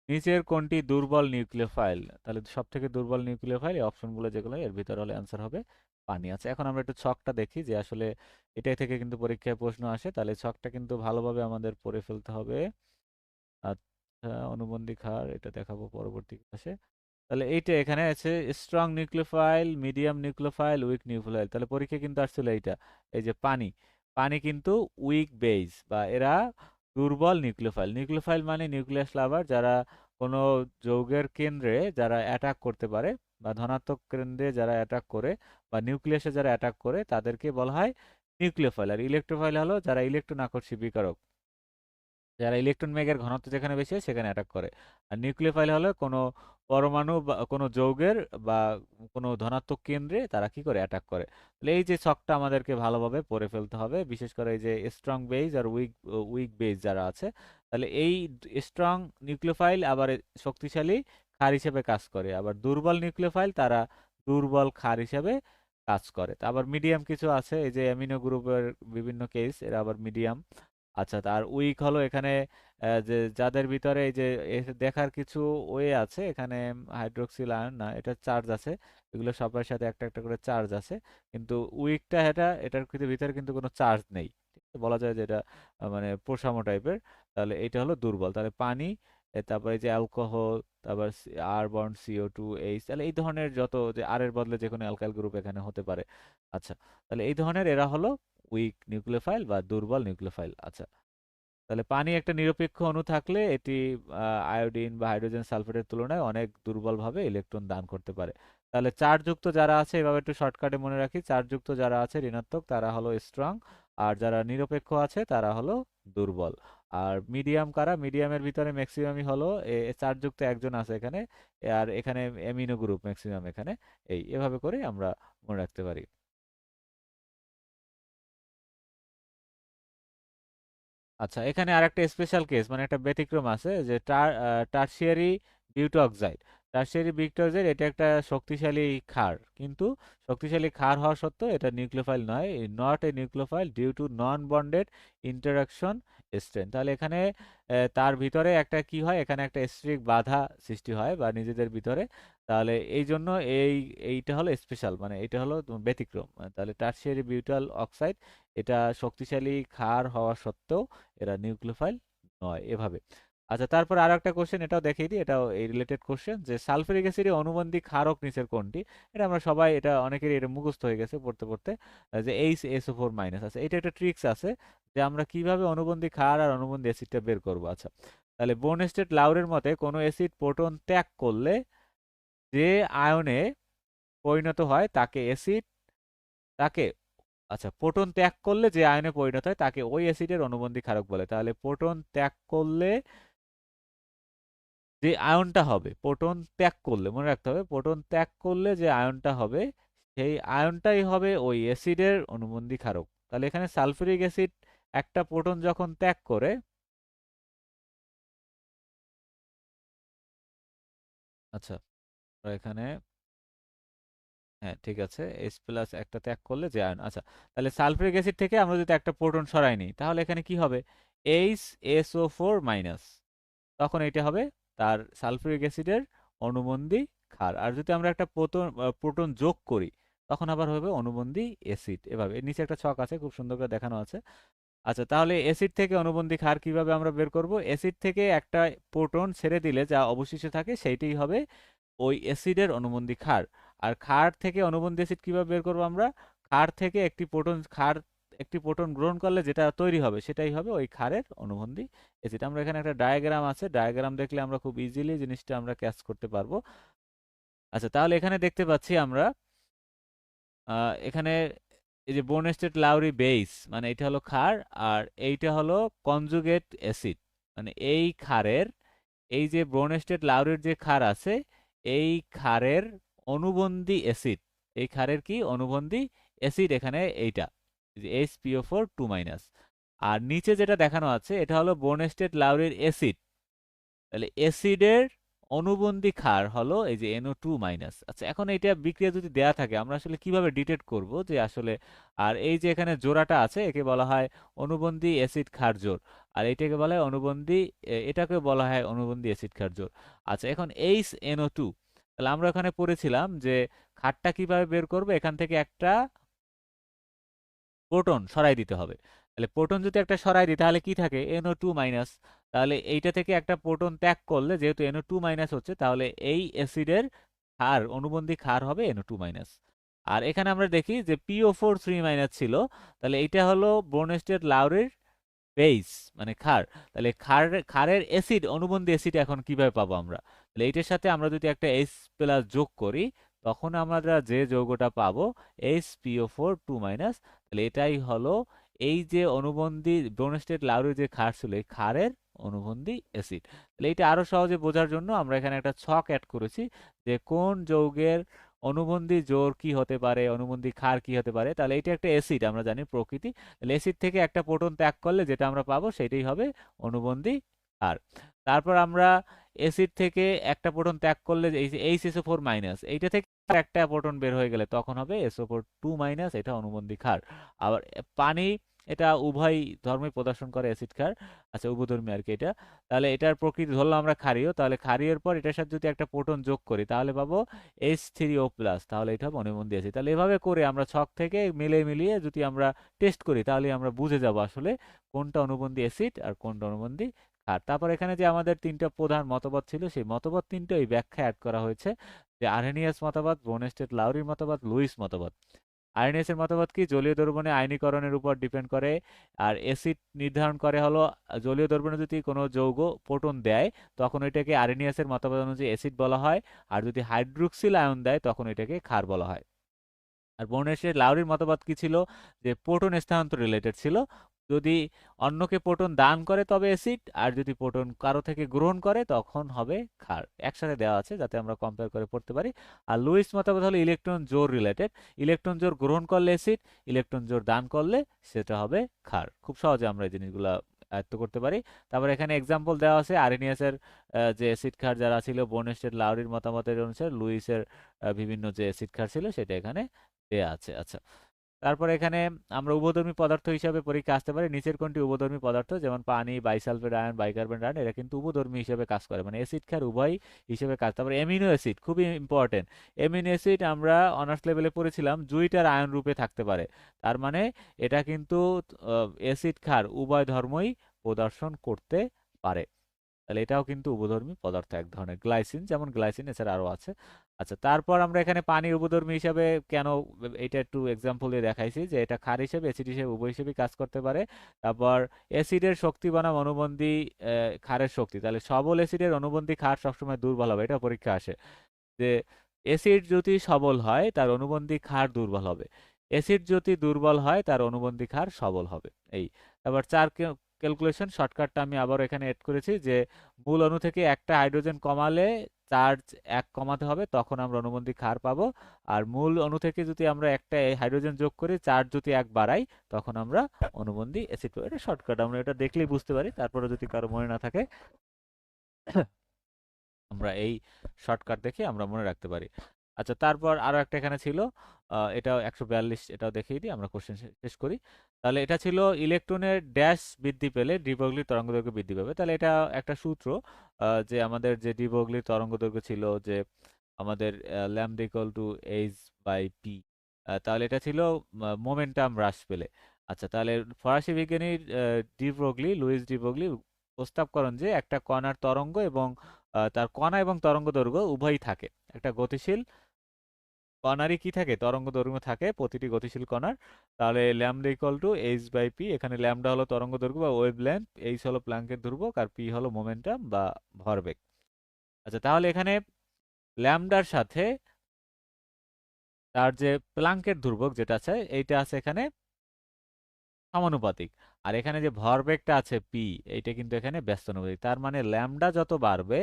নিচের কোনটি দুর্বল নিউক্লিওফাইল, তাহলে সব থেকে দুর্বল নিউক্লিওফাইল এই অপশনগুলো যেগুলো এর ভিতরে হলে অ্যান্সার হবে পানি। আছে, এখন আমরা একটু ছকটা দেখি যে আসলে এটাই থেকে কিন্তু পরীক্ষায় প্রশ্ন আসে, তাহলে ছকটা কিন্তু ভালোভাবে আমাদের পড়ে ফেলতে হবে। আচ্ছা, অনুবন্ধী হার এটা দেখাবো পরবর্তী ক্লাসে। তাহলে এইটা এখানে আছে strong nucleophile, medium nucleophile, weak nucleophile. তাহলে পরীক্ষা কিন্তু আসছিল এইটা, এই যে পানি, পানি কিন্তু উইক বেজ বা এরা দুর্বল নিউক্লিওফাইল। নিউক্লিওফাইল মানে নিউক্লিয়াস লাভার, যারা কোনো যৌগের কেন্দ্রে যারা অ্যাটাক করতে পারে বা ধনাত্মক কেন্দ্রে যারা অ্যাটাক করে বা নিউক্লিয়াসে যারা অ্যাটাক করে তাদেরকে বলা হয় নিউক্লিওফাইল। আর ইলেকট্রোফাইল হলো যারা ইলেকট্রন আকর্ষী বিকারক, যারা ইলেকট্রন মেঘের ঘনত্ব যেখানে বেশি হয় সেখানে অ্যাটাক করে। আর নিউক্লিওফাইল হলো কোনো পরমাণু বা কোনো যৌগের বা কোনো ধনাত্মক কেন্দ্রে তারা কি করে অ্যাটাক করে। তাহলে এই যে ছকটা আমাদেরকে ভালোভাবে পড়ে ফেলতে হবে, বিশেষ করে এই যে স্ট্রং বেজ আর উইক উইক বেজ যারা আছে। তাহলে এই স্ট্রং নিউক্লিওফাইল আবার শক্তিশালী ক্ষার হিসেবে কাজ করে, আবার দুর্বল নিউক্লিওফাইল তারা দুর্বল ক্ষার হিসেবে কাজ করে। তা আবার মিডিয়াম কিছু আছে, এই যে অ্যামিনো গ্রুপের বিভিন্ন কেস এরা আবার মিডিয়াম। আচ্ছা, তার উইক হলো এখানে যে যাদের ভিতরে এই যে দেখার কিছু ওয়ে আছে এখানে, হাইড্রোক্সিল আয়ন না, এটা চার্জ আছে, এগুলো সবার সাথে একটা একটা করে চার্জ আছে, কিন্তু উইকটা এটার ভিতরে কিন্তু কোনো চার্জ নেই। ঠিক আছে? বলা যায় যে এটা মানে প্রশামো টাইপের। তাহলে এটা হলো দুর্বল। তাহলে পানি, তারপরে এই যে অ্যালকোহল, তারপর আর বন্ড CO2H, তাহলে এই ধরনের যত যে আর এর বদলে যে কোনো অ্যালকাইল গ্রুপ এখানে হতে পারে। আচ্ছা, তাহলে এই ধরনের এরা হলো উইক নিউক্লিওফাইল বা দুর্বল নিউক্লিওফাইল। আচ্ছা, তাহলে পানি একটা নিরপেক্ষ অণু থাকলে এটি আয়োডিন বা হাইড্রোজেন সালফেটের তুলনায় অনেক দুর্বলভাবে ইলেকট্রন দান করতে পারে। তাহলে চার্জযুক্ত যারা আছে, এভাবে একটু শর্টকাটে মনে রাখি, চার্জযুক্ত যারা আছে ঋণাত্মক তারা হলো স্ট্রং, আর যারা নিরপেক্ষ আছে তারা হলো দুর্বল। আর মিডিয়াম কারা, মিডিয়ামের ভিতরে ম্যাক্সিমামই হলো চার্জযুক্ত একজন আছে এখানে, আর এখানে অ্যামিনো গ্রুপ ম্যাক্সিমাম এখানে। এভাবে করে আমরা মনে রাখতে পারি। আচ্ছা, এখানে আরেকটা স্পেশাল কেস মানে একটা ব্যতিক্রম আছে যে টারশিয়ারি বিউটো অক্সাইড। টারশিয়ারি বিউটো অক্সাইড এটা একটা শক্তিশালী ক্ষার, কিন্তু শক্তিশালী ক্ষার হওয়া সত্ত্বেও এটা নিউক্লিওফাইল নয়, not a nucleophile due to non bonded interaction strain. তাহলে এখানে তার ভিতরে একটা কি হয়, এখানে একটা স্টেরিক বাধা সৃষ্টি হয় বা নিজেদের ভিতরে। তাহলে এই জন্য এইটা হলো স্পেশাল, মানে এটা হলো ব্যতিক্রম। তাহলে টারশিয়ারি বিউটাল অক্সাইড এটা শক্তিশালী ক্ষার হওয়া সত্ত্বেও এরা নিউক্লিওফাইল নয়, এভাবে। আচ্ছা, তারপর আরো একটা কোশ্চেন, এটাও দেখিয়ে দিই, এটাও এই রিলেটেড কোশ্চেন, যে সালফিউরিক অ্যাসিডের অনুবন্ধী ক্ষারক নিচের কোনটি? এটা আমরা সবাই, এটা অনেকেরই এটা মুখস্থ হয়ে গেছে পড়তে পড়তে, যে HSO4 মাইনাস আছে। এটা একটা ট্রিক্স আছে যে আমরা কিভাবে অনুবন্ধী ক্ষার আর অনুবন্ধী অ্যাসিডটা বের করবো। আচ্ছা, তাহলে বোনস্টেড লাউরের মতে কোনো অ্যাসিড প্রোটন ত্যাগ করলে যে আয়নে পরিণত হয় তাকে অ্যাসিড, তাকে, আচ্ছা, প্রোটন ত্যাগ করলে যে আয়নে পরিণত হয় তাকে ওই অ্যাসিডের অনুবন্ধী ক্ষারক বলে। তাহলে প্রোটন ত্যাগ করলে যে আয়নটা হবে, প্রোটন ত্যাগ করলে মনে রাখতে হবে, প্রোটন ত্যাগ করলে যে আয়নটা হবে সেই আয়নটাই হবে ওই অ্যাসিডের অনুবন্ধী ক্ষারক। তাহলে এখানে সালফিউরিক অ্যাসিড একটা প্রোটন যখন ত্যাগ করে, আচ্ছা, এখানে, হ্যাঁ ঠিক আছে, H প্লাস একটা ত্যাগ করলে যে আয়ন, আচ্ছা, তাহলে সালফিউরিক অ্যাসিড থেকে আমরা যদি একটা প্রোটন সরাই নিই তাহলে এখানে কি হবে, HSO4 মাইনাস, তখন এটা হবে তার সালফিউরিক অ্যাসিডের অনুবন্ধী ক্ষার। আর যদি আমরা একটা প্রোটন যোগ করি তখন আবার হবে অনুবন্ধী অ্যাসিড। এভাবে এর নিচে একটা ছক আছে, খুব সুন্দর করে দেখানো আছে। আচ্ছা, তাহলে অ্যাসিড থেকে অনুবন্ধী ক্ষার কিভাবে আমরা বের করব? অ্যাসিড থেকে একটা প্রোটন ছেড়ে দিলে যা অবশিষ্ট থাকে সেইটাই হবে ওই অ্যাসিডের অনুবন্ধী ক্ষার। আর ক্ষার থেকে অনুবন্ধী অ্যাসিড কিভাবে বের করব আমরা? ক্ষার থেকে একটি প্রোটন গ্রহণ করলে যেটা তৈরি হবে সেটাই হবে ওই ক্ষারের অনুবন্ধী অ্যাসিড। আমরা এখানে একটা ডায়াগ্রাম আছে, ডায়াগ্রাম দেখলে আমরা খুব ইজিলি জিনিসটা আমরা ক্যাচ করতে পারবো। আচ্ছা, তাহলে এখানে দেখতে পাচ্ছি আমরা এখানে এই যে বোনস্টেড লাউরি বেস মানে এটা হলো ক্ষার, আর এইটা হলো কনজুগেট অ্যাসিড। মানে এই ক্ষারের, এই যে বোনস্টেড লাউরির যে ক্ষার আছে এই ক্ষারের অনুবন্ধী অ্যাসিড, এই ক্ষারের কি অনুবন্ধী অ্যাসিড এখানে এইটা, যে HPO4 2 মাইনাস। আর নিচে যেটা দেখানো আছে এটা হলো বোনস্টেড লাউরির অ্যাসিড। তাহলে অ্যাসিডের অনুবন্ধী ক্ষার হলো এই যে NO2 মাইনাস। আচ্ছা, এখন এটা বিক্রিয়া যদি দেয়া থাকে আমরা আসলে কিভাবে ডিটেক্ট করব যে আসলে, আর এই যে এখানে জোড়াটা আছে একে বলা হয় অনুবন্ধী অ্যাসিড ক্ষার জোড়, আর এটাকে বলা হয় অনুবন্ধী, এটাকে বলা হয় অনুবন্ধী অ্যাসিড ক্ষার জোড়। আচ্ছা, এখন HNO2, তাহলে আমরা ওখানে পড়েছিলাম যে ক্ষারটা কিভাবে বের করব, এখান থেকে একটা প্রোটন সরাই দিতে হবে। তাহলে প্রোটন যদি একটা সরাই দিই তাহলে কি থাকে, NO2 মাইনাস। তাহলে এইটা থেকে একটা প্রোটন ত্যাগ করলে যেহেতু NO2 মাইনাস হচ্ছে তাহলে এই অ্যাসিডের ক্ষার, অনুবন্ধী ক্ষার হবে NO2 মাইনাস। আর এখানে আমরা দেখি যে PO4 3 মাইনাস ছিল, তাহলে এইটা হলো বোনস্টেড লাউরির বেস মানে ক্ষার। তাহলে ক্ষারের অ্যাসিড, অনুবন্ধী অ্যাসিড এখন কিভাবে পাবো আমরা? তাহলে এইটার সাথে আমরা যদি একটা H প্লাস যোগ করি, তখন আমরা যে যৌগটা পাবো HPO4 2 মাইনাস। তাহলে এটাই হলো এই যে অনুবন্ধী ব্রোনস্টেড লাউরির যে ক্ষার ছিল, এই ক্ষারের অনুবন্ধী অ্যাসিড। তাহলে এটা আরো সহজে বোঝার জন্য আমরা এখানে একটা ছক অ্যাড করেছি, যে কোন যৌগের অনুবন্ধী জোড় কি হতে পারে, অনুবন্ধী ক্ষার কি হতে পারে। তাহলে এটা একটা অ্যাসিড, আমরা জানি প্রকৃতি। তাহলে অ্যাসিড থেকে একটা প্রোটন ত্যাগ করলে যেটা আমরা পাবো সেটাই হবে অনুবন্ধী ক্ষার। তারপর আমরা অ্যাসিড থেকে একটা প্রোটন ত্যাগ করলে এই যে HSO4 মাইনাস, এইটা থেকে একটা প্রোটন বের হয়ে গেলে তখন হবে SO4 2 মাইনাস, এটা অনুবন্ধী ক্ষার। আবার পানি, এটা উভয় ধর্মই প্রদর্শন করে অ্যাসিড ক্ষার। আচ্ছা, উভধর্মী আর কি এটা। তাহলে এটার প্রকৃতি ধরলাম আমরা ক্ষারীয়, তাহলে ক্ষারীয়ের পর এটার সাথে যদি একটা প্রোটন যোগ করি তাহলে পাবো H3O প্লাস, তাহলে এটা হবে অনুবন্ধী অ্যাসিড। তাহলে এভাবে করে আমরা ছক থেকে মিলিয়ে যদি আমরা টেস্ট করি তাহলে আমরা বুঝে যাব আসলে কোনটা অনুবন্ধী অ্যাসিড আর কোনটা অনুবন্ধী ক্ষার। তারপর এখানে যে আমাদের তিনটা প্রধান মতবাদ ছিল, সেই মতবাদ তিনটা এই ব্যাখ্যা অ্যাড করা হয়েছে, যে আর্হেনিয়াস মতবাদ, ব্রোনস্টেড লাউরির মতবাদ, লুইস মতবাদ। আর্হেনিয়াসের মতবাদ কি, জলীয় দ্রবণে আয়নীকরণের উপর ডিপেন্ড করে। আর অ্যাসিড নির্ধারণ করে হলো জলীয় দ্রবণে যদি কোনো যৌগ প্রোটন দেয় তখন ওইটাকে আর্হেনিয়াসের মতবাদ অনুযায়ী অ্যাসিড বলা হয়, আর যদি হাইড্রোক্সিল আয়ন দেয় তখন এটাকে ক্ষার বলা হয়। আর বর্ণেশের লাউরির মতবাদ কি ছিল, যে প্রোটন স্থানান্তর রিলেটেড ছিল। যদি অন্যকে প্রোটন দান করে তবে অ্যাসিড, আর যদি প্রোটন কারো থেকে গ্রহণ করে তখন হবে ক্ষার। একসাথে দেওয়া আছে যাতে আমরা কম্পেয়ার করে পড়তে পারি। আর লুইস মতবাদ হলো ইলেকট্রন জোর রিলেটেড। ইলেকট্রন জোর গ্রহণ করলে অ্যাসিড, ইলেকট্রন জোর দান করলে সেটা হবে ক্ষার। খুব সহজে আমরা এই জিনিসগুলো আয়ত্ত করতে পারি। তারপর এখানে এক্সাম্পল দেওয়া আছে আর্হেনিয়াসের যে অ্যাসিড ক্ষার যারা ছিল, বর্ণেশের লাউরির মতামতের অনুসারে লুইসের বিভিন্ন যে অ্যাসিড ক্ষার ছিল সেটা এখানে দেয়া আছে। আচ্ছা, তারপর এখানে আমরা উভধর্মী পদার্থ হিসাবে পরীক্ষা আসতে পারে নিচের কোনটি উভধর্মী পদার্থ, যেমন পানি, বাইসালফেট আয়ন, বাইকার্বনেট আয়ন, এরা কিন্তু উভধর্মী হিসেবে কাজ করে, মানে অ্যাসিড ক্ষার উভয় হিসেবে কাজ। তারপর অ্যামিনো অ্যাসিড খুবই ইম্পর্টেন্ট। অ্যামিনো অ্যাসিড আমরা অনার্স লেভেলে পড়েছিলাম জুইটার আয়ন রূপে থাকতে পারে। তার মানে এটা কিন্তু অ্যাসিড ক্ষার উভয় ধর্মই প্রদর্শন করতে পারে। তাহলে এটাও কিন্তু উভধর্মী পদার্থ এক ধরনের, গ্লাইসিন, যেমন গ্লাইসিন, এছাড়া আরো আছে। আচ্ছা, তারপর আমরা এখানে পানির উভধর্মী হিসাবে কেন, এটা একটু এক্সাম্পল দিয়ে দেখাইছি, যে এটা ক্ষার হিসেবে, অ্যাসিড হিসেবে, উভয় হিসেবে কাজ করতে পারে। তারপর অ্যাসিডের শক্তি বনাম অনুবন্ধী ক্ষারের শক্তি। তাহলে সবল অ্যাসিডের অনুবন্ধী ক্ষার সবসময় দুর্বল হবে, এটা পরীক্ষা আসে, যে অ্যাসিড যদি সবল হয় তার অনুবন্ধী ক্ষার দুর্বল হবে, অ্যাসিড যদি দুর্বল হয় তার অনুবন্ধী ক্ষার সবল হবে। এই তারপর চার ক্যালকুলেশন শর্টকাটটা আমি আবার এখানে এড করেছি, যে মূল অণু থেকে একটা হাইড্রোজেন কমালে চার্জ 1 কমাতে হবে, তখন আমরা অনুবন্ধী ক্ষার পাবো। আর মূল অণু থেকে যদি আমরা একটা হাইড্রোজেন যোগ করি, চার্জ যদি 1 বাড়াই, তখন আমরা অনুবন্ধী অ্যাসিড পাবো। এটা শর্টকাট, আমরা এটা দেখলেই বুঝতে পারি। তারপরে যদি কারো মনে না থাকে আমরা এই শর্টকাট দেখে আমরা মনে রাখতে পারি। আচ্ছা, তারপর আরো একটা এখানে ছিল, এটাও 142, এটাও দেখিয়ে দিই, আমরা কোশ্চেন শেষ করি। তাহলে এটা ছিল ইলেকট্রনের ড্যাশ বৃদ্ধি পেলে ডি ব্রগলির তরঙ্গদৈর্ঘ্য বৃদ্ধি পাবে। তাহলে এটা একটা সূত্র, যে আমাদের যে ডি ব্রগলির তরঙ্গদৈর্ঘ্য ছিল, যে আমাদের lambda equal to h by p. তাহলে এটা ছিল মোমেন্টাম হ্রাস পেলে। আচ্ছা, তাহলে ফরাসি বিজ্ঞানী লুইস ডি ব্রগলি প্রস্তাব করেন যে একটা কণার তরঙ্গ এবং তার কণা এবং তরঙ্গ দৈর্ঘ্য উভয়ই থাকে। একটা গতিশীল কণারই কি থাকে, তরঙ্গ দৈর্ঘ্য থাকে প্রতিটি গতিশীল কণার। তাহলে lambda equal to h by p, এখানে ল্যামডা হলো তরঙ্গ দৈর্ঘ্য বা ওয়েভ লেন্থ, এইচ হলো প্ল্যাঙ্কের ধ্রুবক, আর পি হলো মোমেন্টাম বা ভরবেগ। আচ্ছা, তাহলে এখানে ল্যামডার সাথে তার যে প্ল্যাঙ্কের ধ্রুবক যেটা আছে এইটা আছে এখানে সমানুপাতিক। আর এখানে যে ভরবেগটা আছে পি, এইটা কিন্তু এখানে ব্যস্তানুপাতিক। তার মানে ল্যামডা যত বাড়বে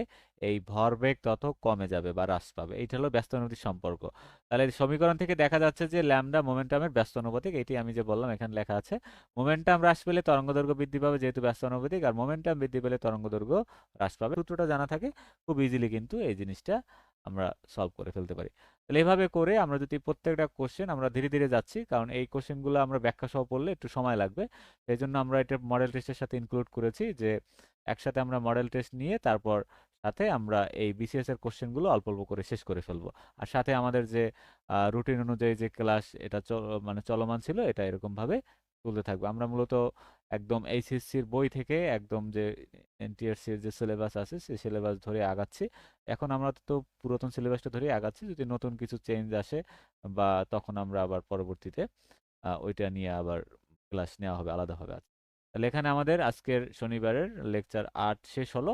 এই ভরবেগ তত কমে যাবে বা হ্রাস পাবে। এইটা হলো ব্যস্তানুপাতিক সম্পর্ক। তাহলে সমীকরণ থেকে দেখা যাচ্ছে যে ল্যামডা মোমেন্টামের ব্যস্তানুপাতিক, এটি আমি যে বললাম এখানে লেখা আছে। মোমেন্টাম হ্রাস পেলে তরঙ্গদৈর্ঘ্য বৃদ্ধি পাবে যেহেতু ব্যস্তানুপাতিক, আর মোমেন্টাম বৃদ্ধি পেলে তরঙ্গদৈর্ঘ্য হ্রাস পাবে। সূত্রটা জানা থাকে খুব ইজিলি কিন্তু এই জিনিসটা আমরা সলভ করে ফেলতে পারি। তাহলে এভাবে করে আমরা যদি প্রত্যেকটা কোশ্চেন, আমরা ধীরে ধীরে যাচ্ছি কারণ এই কোশ্চেনগুলো আমরা ব্যাখ্যা সহ পড়লে একটু সময় লাগবে, সেই জন্য আমরা এটা মডেল টেস্টের সাথে ইনক্লুড করেছি, যে একসাথে আমরা মডেল টেস্ট নিয়ে তারপর সাথে আমরা এই বিসিএস এর কোশ্চেনগুলো অল্প অল্প করে শেষ করে ফেলবো। আর সাথে আমাদের যে রুটিন অনুযায়ী যে ক্লাস, এটা মানে চলমান ছিল, এটা এরকম ভাবে চলতে থাকবে। আমরা মূলত একদম এইচএসসির বই থেকে একদম যে এনটিআরসির যে সিলেবাস আছে সেই সিলেবাস ধরে আগাচ্ছি। এখন আমরা তো পুরাতন সিলেবাসটা ধরে আগাচ্ছি, যদি নতুন কিছু চেঞ্জ আসে বা তখন আমরা আবার পরবর্তীতে ওইটা নিয়ে আবার ক্লাস নেওয়া হবে আলাদাভাবে। তাহলে এখানে আমাদের আজকের শনিবারের লেকচার ৮ শেষ হলো।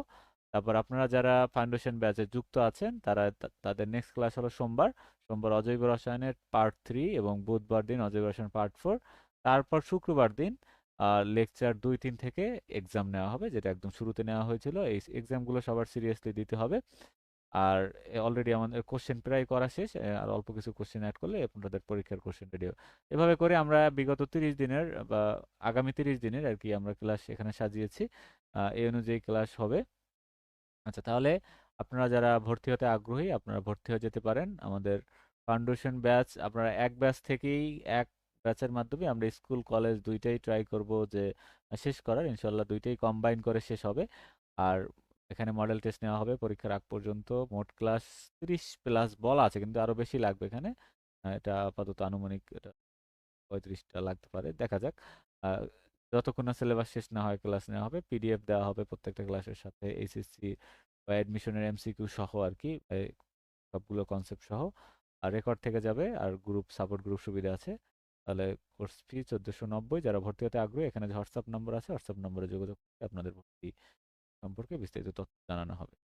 তারপর আপনারা যারা ফাউন্ডেশন ব্যাচে যুক্ত আছেন তারা তাদের নেক্সট ক্লাস হলো সোমবার। সোমবার অজৈব রসায়নের পার্ট 3 এবং বুধবার দিন অজৈব রসায়ন পার্ট 4। তারপর শুক্রবার দিন লেকচার ২-৩ থেকে এক্সাম নেওয়া হবে, যেটা একদম শুরুতে নেওয়া হয়েছিল। এই এক্সামগুলো সবার সিরিয়াসলি দিতে হবে। আর অলরেডি আমাদের কোশ্চেন প্রায় করা শেষ, আর অল্প কিছু কোশ্চেন অ্যাড করলে আপনাদের পরীক্ষার কোশ্চেন রেডি হবে। এভাবে করে আমরা বিগত 30 দিনের বা আগামী 30 দিনের আর কি আমরা ক্লাস এখানে সাজিয়েছি। এই অনুযায়ী ক্লাস হবে। আচ্ছা, তাহলে আপনারা যারা ভর্তি হতে আগ্রহী আপনারা ভর্তি হয়ে যেতে পারেন আমাদের ফাউন্ডেশন ব্যাচ। আপনারা এক ব্যাচ থেকেই এক ব্যাচের মাধ্যমে আমরা স্কুল কলেজ দুইটাই ট্রাই করব যে শেষ করার, ইনশাল্লাহ দুইটাই কম্বাইন করে শেষ হবে। আর এখানে মডেল টেস্ট নেওয়া হবে পরীক্ষার আগ পর্যন্ত। মোট ক্লাস 30 প্লাস বলা আছে, কিন্তু আরো বেশি লাগবে এখানে। এটা আপাতত আনুমানিক, এটা 35টা লাগতে পারে, দেখা যাক। আহ, যতক্ষণ না সিলেবাস শেষ না হয় ক্লাস নেওয়া হবে। পিডিএফ দেওয়া হবে প্রত্যেকটা ক্লাসের সাথে, এইচএসসি বা অ্যাডমিশনের এমসিকিউ সহ আর কি, সবগুলো কনসেপ্ট সহ। আর রেকর্ড থেকে যাবে, আর গ্রুপ সাপোর্ট গ্রুপ সুবিধা আছে। তাহলে কোর্স ফি 1490। যারা ভর্তি হতে আগ্রহী এখানে যে হোয়াটসঅ্যাপ নম্বর আছে হোয়াটসঅ্যাপ নম্বরে যোগাযোগ করে আপনাদের ভর্তি সম্পর্কে বিস্তারিত তথ্য জানানো হবে।